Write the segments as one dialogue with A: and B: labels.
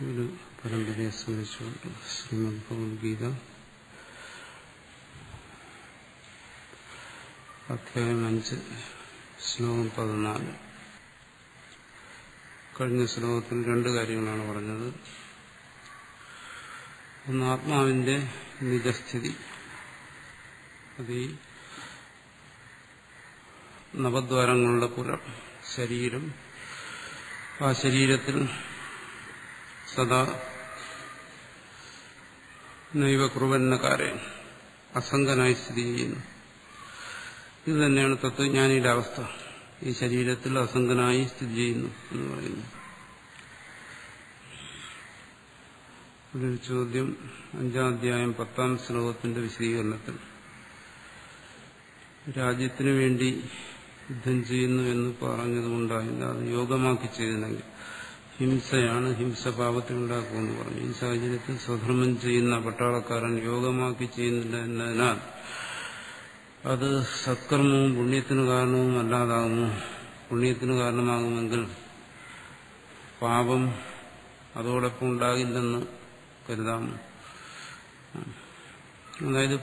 A: ഒരു പരമ്പരയെ സ്മരിച്ചുകൊണ്ട് ശ്രീമദ് ഭഗവത്ഗീത അധ്യായം 5 ശ്ലോകം 14. കഴിഞ്ഞ ശ്ലോകത്തിൽ രണ്ട് കാര്യങ്ങളാണ് പറഞ്ഞത്. ഒന്ന്, ആത്മാവിന്റെ നിജസ്ഥിതി. അത് ഈ നവദ്വാരങ്ങളുടെ പുരം, ശരീരം. ആ ശരീരത്തിൽ സദാ നൈവ കുറുവന്നകാരൻ അസംഗനായി സ്ഥിതി ചെയ്യുന്നു. ഇത് തന്നെയാണ് തത്വജ്ഞാനിയുടെ അവസ്ഥ. ഈ ശരീരത്തിൽ അസംഗനായി സ്ഥിതി ചെയ്യുന്നു എന്ന് പറയുന്നു. ഒരു ചോദ്യം 5-ാം അധ്യായം 10-ാം ശ്ലോകത്തിന്റെ വിശദീകരണത്തിൽ രാജ്യത്തിനു വേണ്ടി യുദ്ധം ചെയ്യുന്നു എന്ന് പറഞ്ഞതുകൊണ്ടായില്ല, അത് യോഗമാക്കി ചെയ്തില്ലെങ്കിൽ ഹിംസയാണ്, ഹിംസ പാപത്തിനുണ്ടാക്കുമെന്ന് പറഞ്ഞു. ഈ സാഹചര്യത്തിൽ സ്വധർമ്മം ചെയ്യുന്ന പട്ടാളക്കാരൻ യോഗമാക്കി ചെയ്യുന്നില്ല എന്നതിനാൽ അത് സത്കർമ്മവും പുണ്യത്തിന് കാരണവും അല്ലാതാകുന്നു. പുണ്യത്തിന് കാരണമാകുമെങ്കിൽ പാപം അതോടൊപ്പം ഉണ്ടാകില്ലെന്ന് കരുതാമോ? അതായത്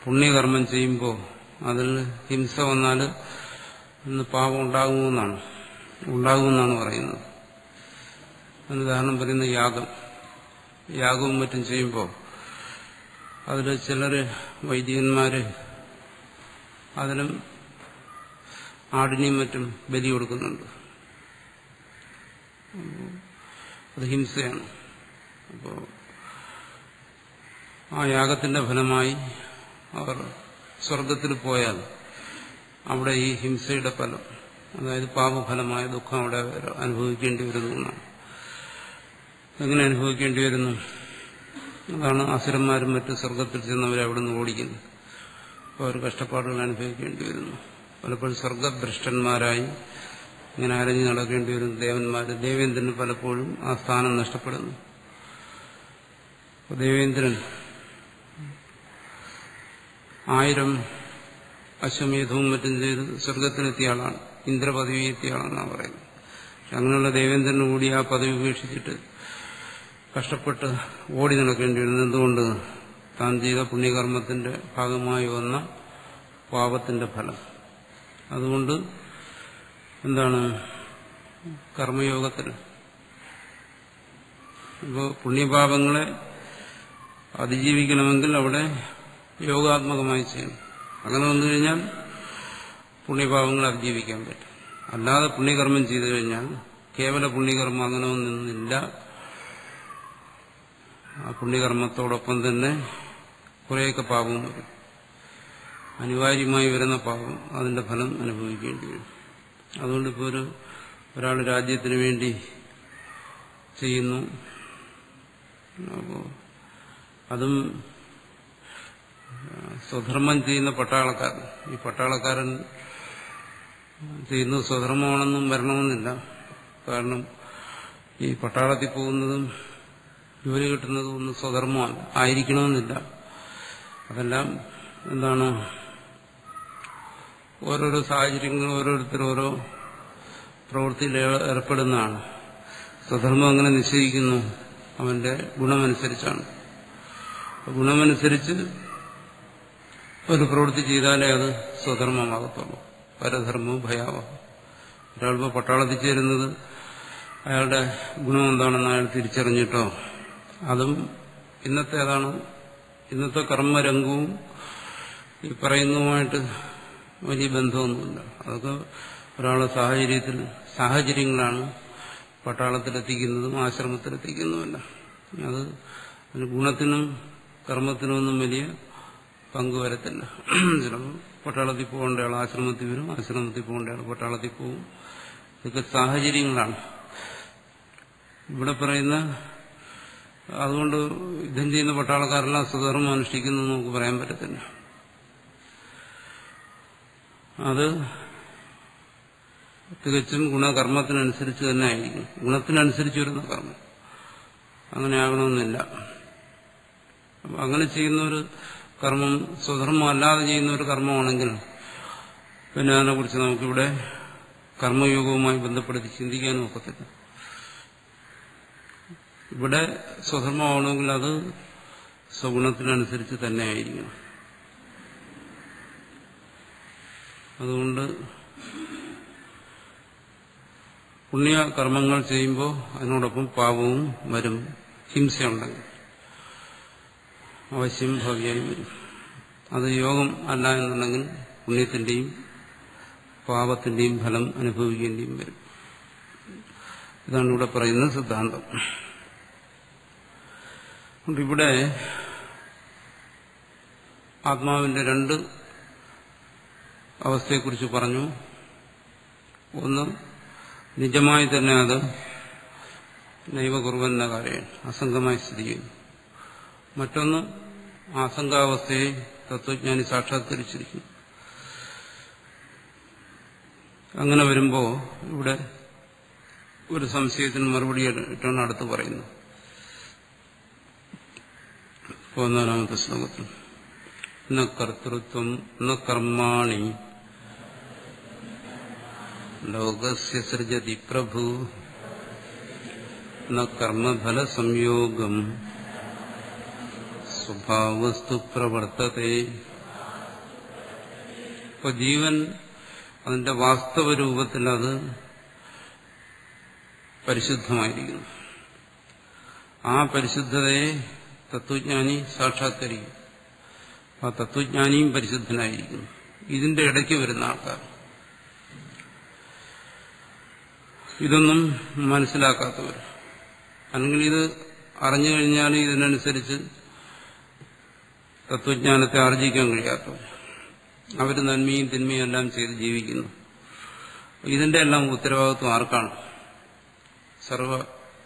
A: പുണ്യകർമ്മം ചെയ്യുമ്പോൾ അതിൽ ഹിംസ വന്നാൽ ഇന്ന് പാപം ഉണ്ടാകുമെന്നാണ് പറയുന്നത്. അതിന് ഉദാഹരണം പറയുന്ന യാഗവും മറ്റും ചെയ്യുമ്പോൾ അതിൽ ചിലര് വൈദികന്മാര് അതിനും ആടിനെയും മറ്റും ബലി കൊടുക്കുന്നുണ്ട്. അത് ഹിംസയാണ്. അപ്പോൾ ആ യാഗത്തിന്റെ ഫലമായി അവർ സ്വർഗത്തിൽ പോയാൽ അവിടെ ഈ ഹിംസയുടെ ഫലം, അതായത് പാപഫലമായ ദുഃഖം അവിടെ അനുഭവിക്കേണ്ടി വരുന്നതാണ്. എങ്ങനെ അനുഭവിക്കേണ്ടി വരുന്നു? അതാണ് അസുരന്മാരും മറ്റ് സ്വർഗത്തിൽ ചെന്നവരെ അവിടെ നിന്ന് ഓടിക്കുന്നത്. അപ്പോൾ അവർ കഷ്ടപ്പാടുകൾ അനുഭവിക്കേണ്ടി വരുന്നു. പലപ്പോഴും സ്വർഗഭ്രഷ്ടന്മാരായി ഇങ്ങനെ അരഞ്ഞു നടക്കേണ്ടി വരുന്നു ദേവന്മാർ. ദേവേന്ദ്രന് പലപ്പോഴും ആ സ്ഥാനം നഷ്ടപ്പെടുന്നു. അപ്പോൾ ദേവേന്ദ്രൻ 1000 അശ്വമേധവും മറ്റും ചെയ്ത് സ്വർഗത്തിലെത്തിയ ആളാണ്, ഇന്ദ്രപദവി എത്തിയ ആളാണെന്നാണ് പറയുന്നത്. അങ്ങനെയുള്ള ദേവേന്ദ്രന് കൂടി ആ പദവി ഉപേക്ഷിച്ചിട്ട് കഷ്ടപ്പെട്ട് ഓടി നടക്കേണ്ടി വരുന്നത് എന്തുകൊണ്ട്? താൻ ചെയ്ത പുണ്യകർമ്മത്തിന്റെ ഭാഗമായി വന്ന പാപത്തിന്റെ ഫലം. അതുകൊണ്ട് എന്താണ് കർമ്മയോഗത്തിൽ ഇപ്പോൾ പുണ്യപാപങ്ങളെ അതിജീവിക്കണമെങ്കിൽ അവിടെ യോഗാത്മകമായി ചെയ്യണം. അങ്ങനെ വന്നു കഴിഞ്ഞാൽ പുണ്യപാപങ്ങളെ അതിജീവിക്കാൻ പറ്റും. അല്ലാതെ പുണ്യകർമ്മം ചെയ്തു കഴിഞ്ഞാൽ കേവല പുണ്യകർമ്മം അങ്ങനെ ഒന്നില്ല. ആ പുണ്യകർമ്മത്തോടൊപ്പം തന്നെ കുറേയൊക്കെ പാപവും വരും. അനിവാര്യമായി വരുന്ന പാപം, അതിന്റെ ഫലം അനുഭവിക്കേണ്ടി വരും. അതുകൊണ്ട് ഇപ്പോൾ ഒരാൾ രാജ്യത്തിന് വേണ്ടി ചെയ്യുന്നു. അപ്പോൾ അതും സ്വധർമ്മം ചെയ്യുന്ന പട്ടാളക്കാരൻ, ഈ പട്ടാളക്കാരൻ ചെയ്യുന്നത് സ്വധർമ്മമാണെന്നും വരണമെന്നില്ല. കാരണം ഈ പട്ടാളത്തിൽ പോകുന്നതും ജോലി കിട്ടുന്നതും ഒന്നും സ്വധർമ്മമാണ് ആയിരിക്കണമെന്നില്ല. അതെല്ലാം എന്താണ്, ഓരോരോ സാഹചര്യങ്ങളും ഓരോരുത്തർ ഓരോ പ്രവൃത്തിയിൽ ഏർപ്പെടുന്നതാണ്. സ്വധർമ്മം അങ്ങനെ നിശ്ചയിക്കുന്നു, അവന്റെ ഗുണമനുസരിച്ചാണ്. ഗുണമനുസരിച്ച് ഒരു പ്രവൃത്തി ചെയ്താലേ അത് സ്വധർമ്മമാകത്തുള്ളൂ. പരധർമ്മവും ഭയാവഹം. ഒരാളിപ്പോൾ പട്ടാളത്തിൽ ചേരുന്നത് അയാളുടെ ഗുണം എന്താണെന്ന് അയാൾ തിരിച്ചറിഞ്ഞിട്ടോ, അതും ഇന്നത്തെ കർമ്മരംഗവും ഈ പറയുന്നതുമായിട്ട് വലിയ ബന്ധമൊന്നുമില്ല. അതൊക്കെ ഒരാളുടെ സാഹചര്യങ്ങളാണ് പട്ടാളത്തിലെത്തിക്കുന്നതും ആശ്രമത്തിലെത്തിക്കുന്നതുമല്ല. അത് ഗുണത്തിനും കർമ്മത്തിനൊന്നും വലിയ പങ്ക് വരത്തില്ല. ചിലപ്പോൾ പട്ടാളത്തിൽ പോകേണ്ട ആൾ ആശ്രമത്തിൽ വരും, ആശ്രമത്തിൽ പോകേണ്ട ആൾ പട്ടാളത്തിൽ പോകും. ഇതൊക്കെ സാഹചര്യങ്ങളാണ്. ഇവിടെ പറയുന്ന അതുകൊണ്ട് യുദ്ധം ചെയ്യുന്ന പട്ടാളക്കാരെല്ലാം സ്വധർമ്മം അനുഷ്ഠിക്കുന്നു നമുക്ക് പറയാൻ പറ്റത്തില്ല. അത് തികച്ചും ഗുണകർമ്മത്തിനനുസരിച്ച് തന്നെ ആയിരിക്കും. ഗുണത്തിനനുസരിച്ച് വരുന്ന കർമ്മം അങ്ങനെ ആകണമെന്നില്ല. അങ്ങനെ ചെയ്യുന്ന ഒരു കർമ്മം സ്വധർമ്മം അല്ലാതെ ചെയ്യുന്ന ഒരു കർമ്മമാണെങ്കിൽ പിന്നെ അതിനെക്കുറിച്ച് നമുക്കിവിടെ കർമ്മയോഗവുമായി ബന്ധപ്പെടുത്തി ചിന്തിക്കാനും ഒക്കത്തില്ല. ഇവിടെ സ്വധർമ്മമാണെങ്കിൽ അത് സ്വഗുണത്തിനനുസരിച്ച് തന്നെ ആയിരിക്കണം. അതുകൊണ്ട് പുണ്യകർമ്മങ്ങൾ ചെയ്യുമ്പോൾ അതിനോടൊപ്പം പാപവും വരും. ഹിംസയുണ്ടെങ്കിൽ അവശ്യം ഭവ്യായി വരും. അത് യോഗം അല്ല എന്നുണ്ടെങ്കിൽ പുണ്യത്തിന്റെയും പാപത്തിന്റെയും ഫലം അനുഭവിക്കേണ്ടിയും വരും. ഇതാണ് ഇവിടെ പറയുന്ന സിദ്ധാന്തം. ഇവിടെ ആത്മാവിന്റെ രണ്ട് അവസ്ഥയെക്കുറിച്ച് പറഞ്ഞു. ഒന്ന്, നിജമായി തന്നെ അത് നൈവകുർവന്ന കാര്യം അസംഗമായി സ്ഥിതി ചെയ്യുന്നു. മറ്റൊന്ന്, ആസംഗാവസ്ഥയെ തത്വജ്ഞാനി സാക്ഷാത്കരിച്ചിരിക്കുന്നു. അങ്ങനെ വരുമ്പോൾ ഇവിടെ ഒരു സംശയത്തിന് മറുപടി ഇട്ടാണ് അടുത്ത് പറയുന്നത്. 14-ാമത്തെ ശ്ലോകത്തിൽ ന കർത്തൃത്വം ന കർമാണി ലോകസ്യ സൃജതി പ്രഭു ന കർമ്മഫല സംയോഗം സ്വഭാവസ്തു പ്രവർത്തതേ. ഇപ്പൊ ജീവൻ അതിന്റെ വാസ്തവ രൂപത്തിൽ അത് പരിശുദ്ധമായിരിക്കുന്നു. ആ പരിശുദ്ധതയെ തത്വജ്ഞാനി സാക്ഷാത്കരിക്കും. ആ തത്വജ്ഞാനിയും പരിശുദ്ധനായിരിക്കുന്നു. ഇതിന്റെ ഇടയ്ക്ക് വരുന്ന ആൾക്കാർ ഇതൊന്നും മനസ്സിലാക്കാത്തവർ, അല്ലെങ്കിൽ ഇത് അറിഞ്ഞു കഴിഞ്ഞാൽ ഇതിനനുസരിച്ച് തത്വജ്ഞാനത്തെ ആർജിക്കാൻ കഴിയാത്തവർ, അവർ നന്മയും തിന്മയും എല്ലാം ചെയ്ത് ജീവിക്കുന്നു. ഇതിന്റെ എല്ലാം ഉത്തരവാദിത്വം ആർക്കാണ്? സർവ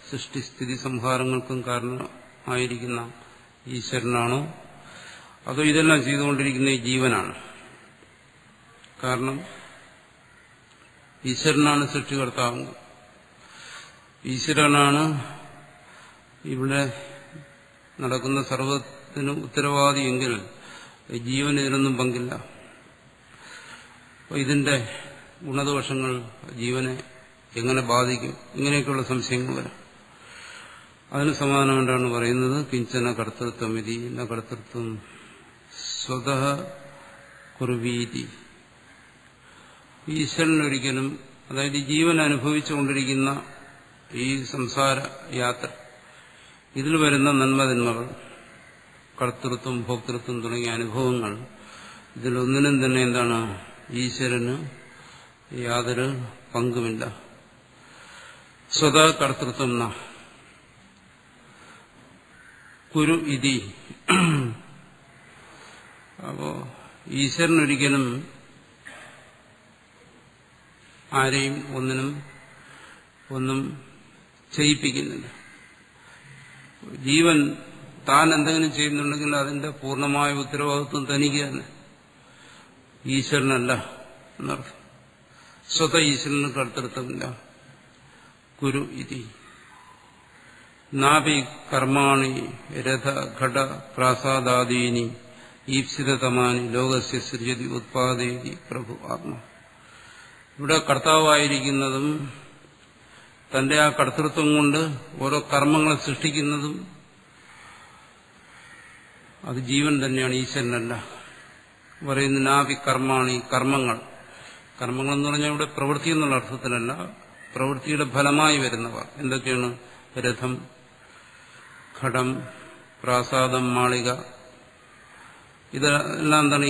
A: സൃഷ്ടിസ്ഥിതി സംഹാരങ്ങൾക്കും കാരണമായിരിക്കുന്ന ഈശ്വരനാണോ, അതോ ഇതെല്ലാം ചെയ്തുകൊണ്ടിരിക്കുന്ന ഈ ജീവനാണ്? കാരണം ഈശ്വരനാണ് സൃഷ്ടികർത്താവ്, ഈശ്വരനാണ് ഇവിടെ നടക്കുന്ന സർവത്തിനും ഉത്തരവാദിയെങ്കിൽ ജീവന് ഇതിനൊന്നും പങ്കില്ല. ഇതിന്റെ ഗുണദോഷങ്ങൾ ജീവനെ എങ്ങനെ ബാധിക്കും? ഇങ്ങനെയൊക്കെയുള്ള സംശയങ്ങൾ വരും. അതിന് സമാധാനം കൊണ്ടാണ് പറയുന്നത് കിഞ്ചന കർത്തൃത്വം ഇതി ന കർത്തൃത്വം സ്വതഃ കുർവീതി. ഈശ്വരനൊരിക്കലും, അതായത് ജീവൻ അനുഭവിച്ചുകൊണ്ടിരിക്കുന്ന ഈ സംസാര യാത്ര, ഇതിൽ വരുന്ന നന്മതിന്മകൾ, കർത്തൃത്വം ഭോക്തൃത്വം തുടങ്ങിയ അനുഭവങ്ങൾ, ഇതിലൊന്നിനും തന്നെ എന്താണ്, ഈശ്വരന് യാതൊരു പങ്കുമില്ല. സ്വതഃ കർത്തൃത്വം ന കുരു ഇതി. അപ്പോ ഈശ്വരനൊരിക്കലും ആരെയും ഒന്നും ചെയ്യിപ്പിക്കുന്നില്ല. ജീവൻ താൻ എന്തെങ്കിലും ചെയ്യുന്നുണ്ടെങ്കിൽ അതിന്റെ പൂർണ്ണമായ ഉത്തരവാദിത്വം തനിക്ക് തന്നെ, ഈശ്വരനല്ല എന്നർത്ഥം. സ്വതः ഈശ്വരന് കർത്തൃത്വമില്ല. കുരു ഇതി നാപി കർമാണി രഥ ഘട പ്രാസാദാദീനി ഈപ്സിതതമാനി ലോകസ്യ സൃജതി ഉത്പാദയതി പ്രഭു ആത്മ. ഇവിടെ കർത്താവായിരിക്കുന്നതും തന്റെ ആ കർത്തൃത്വം കൊണ്ട് ഓരോ കർമ്മങ്ങളെ സൃഷ്ടിക്കുന്നതും അത് ജീവൻ തന്നെയാണ്, ഈശ്വരനല്ല. പറയുന്ന നാപി കർമാണി, കർമ്മങ്ങൾ എന്ന് പറഞ്ഞാൽ ഇവിടെ പ്രവൃത്തി എന്നുള്ള അർത്ഥത്തിലല്ല, പ്രവൃത്തിയുടെ ഫലമായി വരുന്നവ എന്തൊക്കെയാണ്? രഥം, ഘടം, പ്രാസാദം, മാളിക, ഇതെല്ലാം എന്താണ്?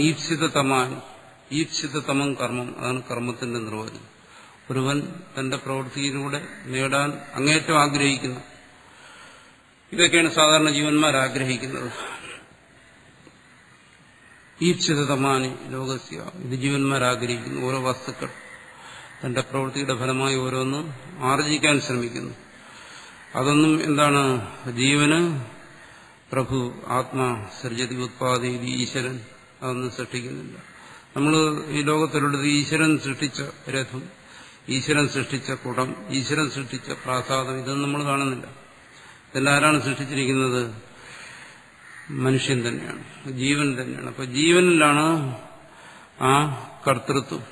A: ഈപ്സിതതമം കർമ്മം. അതാണ് കർമ്മത്തിന്റെ നിർവചനം. ഒരുവൻ തന്റെ പ്രവൃത്തിയിലൂടെ നേടാൻ അങ്ങേറ്റം ആഗ്രഹിക്കുന്ന, ഇതൊക്കെയാണ് സാധാരണ ജീവന്മാർ ആഗ്രഹിക്കുന്നത്. ഈപ്സിതതമാനി ലോകസ്യ, ഇത് ജീവന്മാർ ആഗ്രഹിക്കുന്നു. ഓരോ വസ്തുക്കൾ തന്റെ പ്രവൃത്തിയുടെ ഫലമായി ഓരോന്ന് ആർജിക്കാൻ ശ്രമിക്കുന്നു. അതൊന്നും എന്താണ്? ജീവന് പ്രഭു ആത്മാ സൃജതി ഉത്പാദയതി, ഈശ്വരൻ അതൊന്നും സൃഷ്ടിക്കുന്നില്ല. നമ്മൾ ഈ ലോകത്തിലുള്ളത് ഈശ്വരൻ സൃഷ്ടിച്ച രഥം, ഈശ്വരൻ സൃഷ്ടിച്ച കുടം, ഈശ്വരൻ സൃഷ്ടിച്ച പ്രാസാദം, ഇതൊന്നും നമ്മൾ കാണുന്നില്ല. ഇതെല്ലാം ആരാണ് സൃഷ്ടിച്ചിരിക്കുന്നത്? മനുഷ്യൻ തന്നെയാണ്, ജീവൻ തന്നെയാണ്. അപ്പൊ ജീവനിലാണ് ആ കർത്തൃത്വം,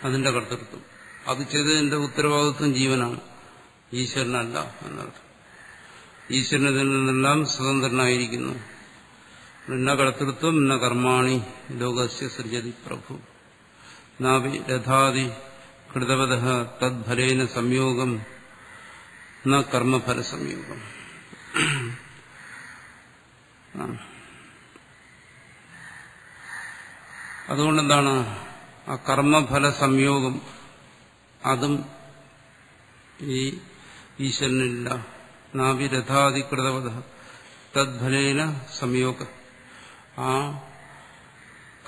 A: അതിന്റെ കർത്തൃത്വം. അത് ചെയ്തതിന്റെ ഉത്തരവാദിത്വം ജീവനാണ്, ഈശ്വരനല്ല എന്നർത്ഥം. ഈശ്വരനിൽ നിന്നെല്ലാം സ്വതന്ത്രനായിരിക്കുന്നു. ന കർത്തൃത്വം ന കർമാണി ലോകസ്യ സൃജതി പ്രഭു നാവി രഥാദി കൃതവതഃ തദ്ഫലേന സംയോഗം ന കർമ്മഫല സംയോഗം. അതുകൊണ്ടെന്താണ് ആ കർമ്മഫല സംയോഗം അതും ഈ ഈശ്വരനില്ല. നാവി രഥാദി കൃതവതഃ തദ്ഫലേന സംയോഗം. ആ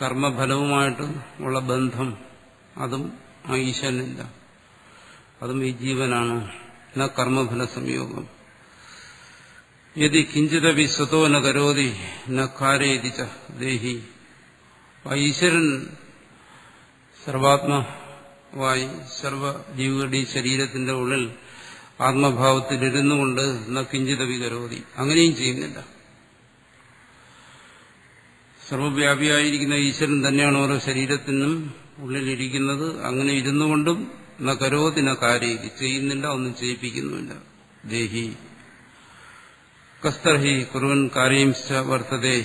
A: കർമ്മഫലവുമായിട്ട് ഉള്ള ബന്ധം അതും ആ ഈശ്വരനില്ല, അതും ഈ ജീവനാണ്. ന കർമ്മഫല സംയോഗം. യദി കിഞ്ചിതപി സ്വതോ ന കരോതി ന കാരയതി ച ദേഹി. ഈശ്വരൻ സർവാത്മാവായി സർവജീവികളുടെ ശരീരത്തിന്റെ ഉള്ളിൽ ആത്മഭാവത്തിലിരുന്നു കൊണ്ട് ന കിഞ്ചിതപി കരോതി, അങ്ങനെയും ചെയ്യുന്നില്ല. സർവവ്യാപിയായിരിക്കുന്ന ഈശ്വരൻ തന്നെയാണ് ഓരോ ശരീരത്തിനും ഉള്ളിലിരിക്കുന്നത്. അങ്ങനെ ഇരുന്നു കൊണ്ടും ന കരോതി ന കാരയതി, ചെയ്യുന്നില്ല, ഒന്നും ചെയ്യിപ്പിക്കുന്നുമില്ല. ദേഹി കസ്തർഹി കുറുവൻ കാര്യംശ്ച വർത്തതേ.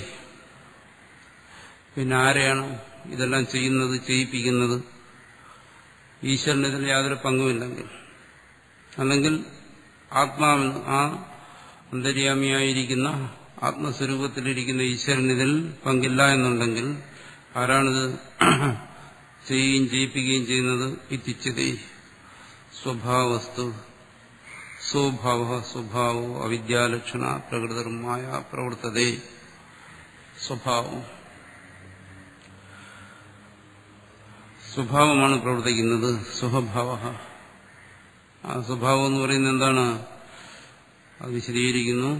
A: പിന്നെ ആരെയാണ് ഇതെല്ലാം ചെയ്യുന്നത്, ചെയ്യിപ്പിക്കുന്നത്? ഈശ്വരന് ഇതിൽ യാതൊരു പങ്കുമില്ലെങ്കിൽ, അല്ലെങ്കിൽ ആത്മാവിന്, ആ അന്തര്യാമിയായിരിക്കുന്ന ആത്മസ്വരൂപത്തിലിരിക്കുന്ന ഈശ്വരൻ ഇതിൽ പങ്കില്ല എന്നുണ്ടെങ്കിൽ ആരാണിത് ചെയ്യുകയും ചെയ്യിപ്പിക്കുകയും ചെയ്യുന്നത്? ഇത്യുച്യതേ സ്വഭാവസ്തു സ്വഭാവ സ്വഭാവോ അവിദ്യാലക്ഷണ പ്രകൃതിർമായ പ്രവർത്തതേ. സ്വഭാവം, സ്വഭാവമാണ് പ്രവർത്തിക്കുന്നത്. സ്വഭാവ, ആ സ്വഭാവം എന്ന് പറയുന്നത് എന്താണ്? അത് വിശദീകരിക്കുന്നു.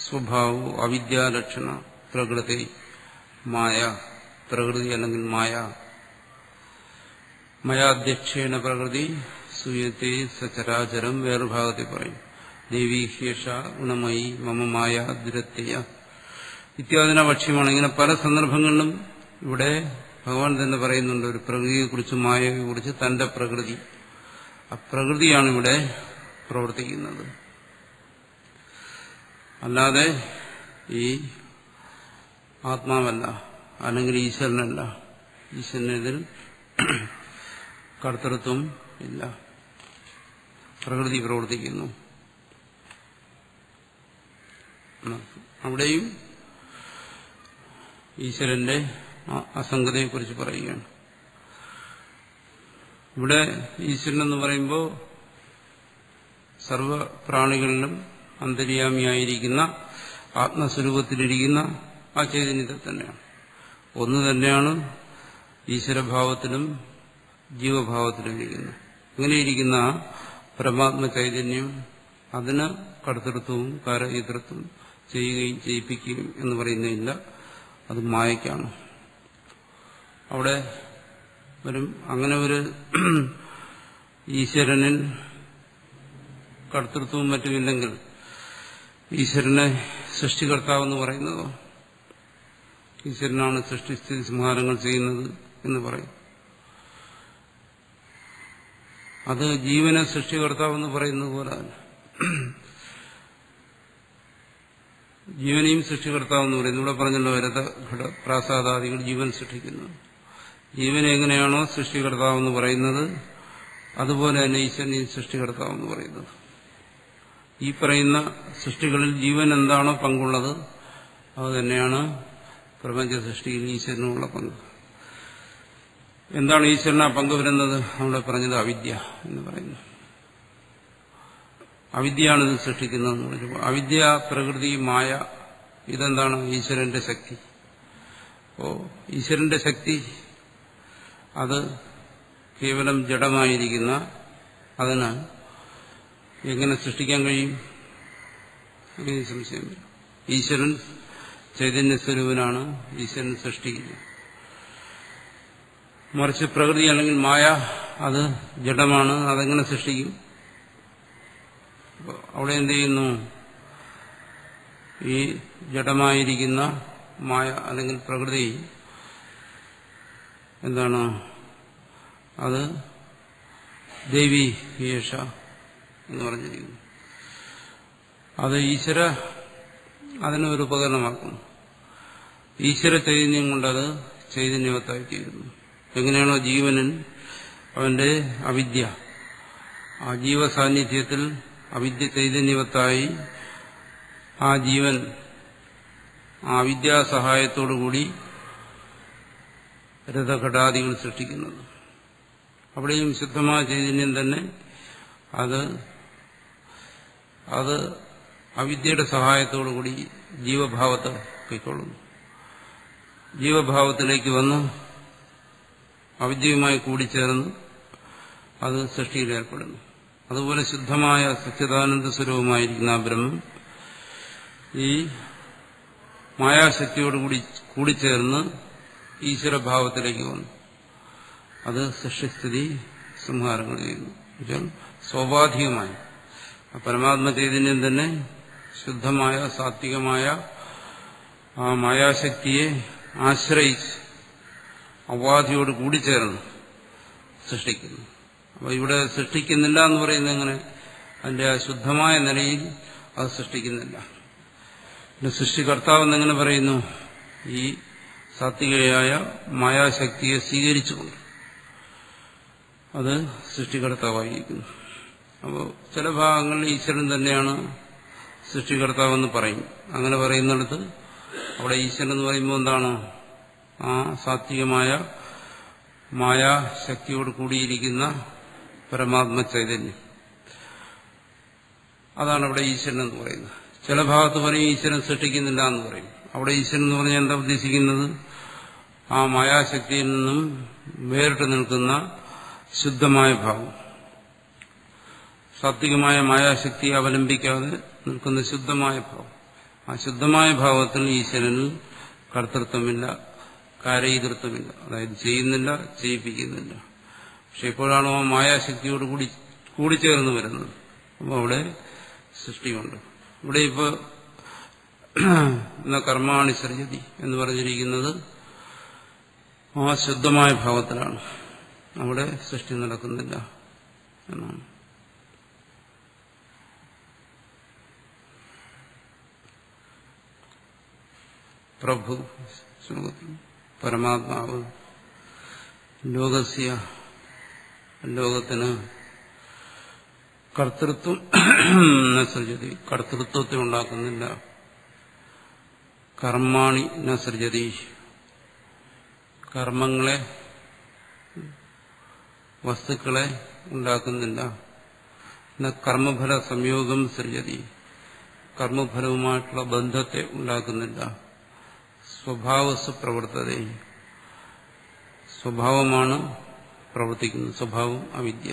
A: സ്വഭാവോ അവിദ്യാലക്ഷണ പ്രകൃതി മായ, പ്രകൃതി അല്ലെങ്കിൽ മായ. മയാധ്യക്ഷേണ പ്രകൃതി സൂയത്തെ സചരാചരം. വേറൊരു ഭാഗത്തിൽ പറയും ദേവീഹ്യേഷ ഗുണമയി മമ മായ ദുരത്യ ഇത്യാദിന ഭക്ഷ്യമാണ്. ഇങ്ങനെ പല സന്ദർഭങ്ങളിലും ഇവിടെ ഭഗവാൻ തന്നെ പറയുന്നുണ്ട് ഒരു പ്രകൃതിയെക്കുറിച്ച്, മായയെക്കുറിച്ച്, തന്റെ പ്രകൃതി. ആ പ്രകൃതിയാണ് ഇവിടെ പ്രവർത്തിക്കുന്നത്, അല്ലാതെ ഈ ആത്മാവല്ല, അല്ലെങ്കിൽ ഈശ്വരനല്ല. ഈശ്വരനിൽ കർത്തൃത്വം ഇല്ല, പ്രകൃതി പ്രവർത്തിക്കുന്നു. അവിടെയും ഈശ്വരന്റെ അസംഗതയെക്കുറിച്ച് പറയുകയാണ്. ഇവിടെ ഈശ്വരൻ എന്ന് പറയുമ്പോൾ സർവപ്രാണികളിലും അന്തര്യാമിയായിരിക്കുന്ന ആത്മസ്വരൂപത്തിലിരിക്കുന്ന ആ ചൈതന്യത്തെ തന്നെയാണ്. ഒന്ന് തന്നെയാണ് ഈശ്വരഭാവത്തിലും ജീവഭാവത്തിലും ഇരിക്കുന്നത്. അങ്ങനെയിരിക്കുന്ന പരമാത്മ ചൈതന്യം, അതിന് കർത്തൃത്വവും കാരയിതൃത്വവും ചെയ്യുകയും ചെയ്യിപ്പിക്കുകയും എന്ന് പറയുന്നില്ല, അത് മായയ്ക്കാണ്. അവിടെ വരും അങ്ങനെ ഒരു ഈശ്വരനിൽ കർത്തൃത്വവും മറ്റുമില്ലെങ്കിൽ ഈശ്വരനെ സൃഷ്ടികർത്താവെന്ന് പറയുന്നതോ? ഈശ്വരനാണ് സൃഷ്ടിസ്ഥിതി സംഹാരങ്ങൾ ചെയ്യുന്നത് എന്ന് പറയും. അത് ജീവനെ സൃഷ്ടികർത്താവെന്ന് പറയുന്നത് പോലെ ജീവനെയും സൃഷ്ടികർത്താവെന്ന് പറയുന്നു. ഇവിടെ പറഞ്ഞല്ലോ രഥ ഘട പ്രാസാദാദികൾ ജീവൻ സൃഷ്ടിക്കുന്നു. ജീവനെ എങ്ങനെയാണോ സൃഷ്ടികർത്താവെന്ന് പറയുന്നത്, അതുപോലെ തന്നെ ഈശ്വരനെയും സൃഷ്ടികർത്താവെന്ന് പറയുന്നത്. ഈ പറയുന്ന സൃഷ്ടികളിൽ ജീവൻ എന്താണോ പങ്കുള്ളത്, അത് തന്നെയാണ് പ്രപഞ്ച സൃഷ്ടിയിൽ ഈശ്വരനുള്ള പങ്ക്. എന്താണ് ഈശ്വരന് ആ പങ്ക് വരുന്നത്? അവിടെ പറഞ്ഞത് അവിദ്യ എന്ന് പറയുന്നു. അവിദ്യയാണ് ഇത് സൃഷ്ടിക്കുന്നതെന്ന് പറഞ്ഞു. അവിദ്യ, പ്രകൃതി, മായ, ഇതെന്താണ്? ഈശ്വരന്റെ ശക്തി. ഈശ്വരന്റെ ശക്തി അത് കേവലം ജഡമായിരിക്കുന്ന അതിന് എങ്ങനെ സൃഷ്ടിക്കാൻ കഴിയും? അങ്ങനെ സംശയം വരും. ഈശ്വരൻ ചൈതന്യസ്വരൂപനാണ്, ഈശ്വരൻ സൃഷ്ടിക്കുന്നു. മറിച്ച് പ്രകൃതി അല്ലെങ്കിൽ മായ അത് ജഡമാണ്, അതെങ്ങനെ സൃഷ്ടിക്കും? അവിടെ എന്ത് ചെയ്യുന്നു? ഈ ജഡമായിരിക്കുന്ന മായ അല്ലെങ്കിൽ പ്രകൃതി എന്താണ്? അത് ദേവി യേഷ എന്ന് പറഞ്ഞിരിക്കുന്നു. അത് അതിനൊരു ഉപകരണമാക്കുന്നു. ഈശ്വര ചൈതന്യം കൊണ്ടത് ചൈതന്യവത്തായി തീരുന്നു. എങ്ങനെയാണോ ജീവനിൽ അവന്റെ അവിദ്യ, ആ ജീവസാന്നിധ്യത്തിൽ അവിദ്യ ചൈതന്യവത്തായി ആ ജീവൻ ആ വിദ്യാസഹായത്തോടുകൂടി രഥഘടാദികൾ സൃഷ്ടിക്കുന്നത്. അവിടെയും ശുദ്ധമായ ചൈതന്യം തന്നെ അത് അവിദ്യയുടെ സഹായത്തോടുകൂടി ജീവഭാവത്തെ കൈക്കൊള്ളുന്നു. ജീവഭാവത്തിലേക്ക് വന്ന് അവിദ്യയുമായി കൂടിച്ചേർന്ന് അത് സൃഷ്ടിയിൽ ഏർപ്പെടുന്നു. അതുപോലെ ശുദ്ധമായ സച്ചിദാനന്ദ സ്വരൂപമായിരിക്കുന്ന ആ ബ്രഹ്മം ഈ മായാശക്തിയോടുകൂടി കൂടിച്ചേർന്ന് ഈശ്വരഭാവത്തിലേക്ക് വന്നു. അത് സൃഷ്ടിസ്ഥിതി സംഹാരങ്ങൾ ചെയ്യുന്നു. സ്വാഭാവികമായി പരമാത്മ ചൈതന്യം തന്നെ ശുദ്ധമായ സാത്വികമായ ആ മായാശക്തിയെ ആശ്രയിച്ച് അവാധിയോട് കൂടിച്ചേർന്ന് സൃഷ്ടിക്കുന്നു. അപ്പോൾ ഇവിടെ സൃഷ്ടിക്കുന്നില്ല എന്ന് പറയുന്നത് എങ്ങനെ? അതിന്റെ ആ ശുദ്ധമായ നിലയിൽ അത് സൃഷ്ടിക്കുന്നില്ല. പിന്നെ സൃഷ്ടികർത്താവ് എന്നെങ്ങനെ പറയുന്നു? ഈ സാത്വികയായ മായാശക്തിയെ സ്വീകരിച്ചുകൊണ്ട് അത് സൃഷ്ടികർത്താവായിരിക്കുന്നു. അപ്പോൾ ചില ഭാഗങ്ങളിൽ ഈശ്വരൻ തന്നെയാണ് സൃഷ്ടികർത്താവെന്ന് പറയും. അങ്ങനെ പറയുന്നിടത്ത് അവിടെ ഈശ്വരൻ എന്ന് പറയുമ്പോൾ എന്താണ്? ആ സാത്വികമായ മായാശക്തിയോട് കൂടിയിരിക്കുന്ന പരമാത്മ ചൈതന്യം, അതാണ് അവിടെ ഈശ്വരൻ എന്ന് പറയുന്നത്. ചില ഭാഗത്ത് പറയും ഈശ്വരൻ സൃഷ്ടിക്കുന്നില്ല എന്ന് പറയും. അവിടെ ഈശ്വരൻ എന്ന് പറഞ്ഞാൽ എന്താ ഉദ്ദേശിക്കുന്നത്? ആ മായാശക്തിയിൽ നിന്നും വേറിട്ട് നിൽക്കുന്ന ശുദ്ധമായ ഭാവം, സാത്വികമായ മായാശക്തിയെ അവലംബിക്കാതെ നിൽക്കുന്ന ശുദ്ധമായ ഭാവം. ആ ശുദ്ധമായ ഭാവത്തിൽ ഈശ്വരനിൽ കർത്തൃത്വമില്ല, കാരയിതൃത്വമില്ല. അതായത് ചെയ്യുന്നില്ല, ചെയ്യിപ്പിക്കുന്നില്ല. പക്ഷെ എപ്പോഴാണോ ആ മായാശക്തിയോട് കൂടിച്ചേർന്ന് വരുന്നത്, അപ്പോൾ അവിടെ സൃഷ്ടിയുണ്ട്. ഇവിടെ ഇപ്പൊ കർമാണി സൃജതി എന്ന് പറഞ്ഞിരിക്കുന്നത് ആ ശുദ്ധമായ ഭാവത്തിലാണ്. അവിടെ സൃഷ്ടി നടക്കുന്നില്ല എന്നാണ്. പ്രഭു പരമാത്മാവ് ലോകത്തിന് കർത്തൃത്വം സൃജതി, കർത്തൃത്വത്തെ ഉണ്ടാക്കുന്നില്ല. കർമാണി ന സൃജതി, കർമ്മങ്ങളെ വസ്തുക്കളെ ഉണ്ടാക്കുന്നില്ല. കർമ്മഫല സംയോഗം സൃജതി, കർമ്മഫലവുമായിട്ടുള്ള ബന്ധത്തെ ഉണ്ടാക്കുന്നില്ല. സ്വഭാവസ് പ്രവർത്തത, സ്വഭാവമാണ് പ്രവർത്തിക്കുന്നത്. സ്വഭാവം അവിദ്യ,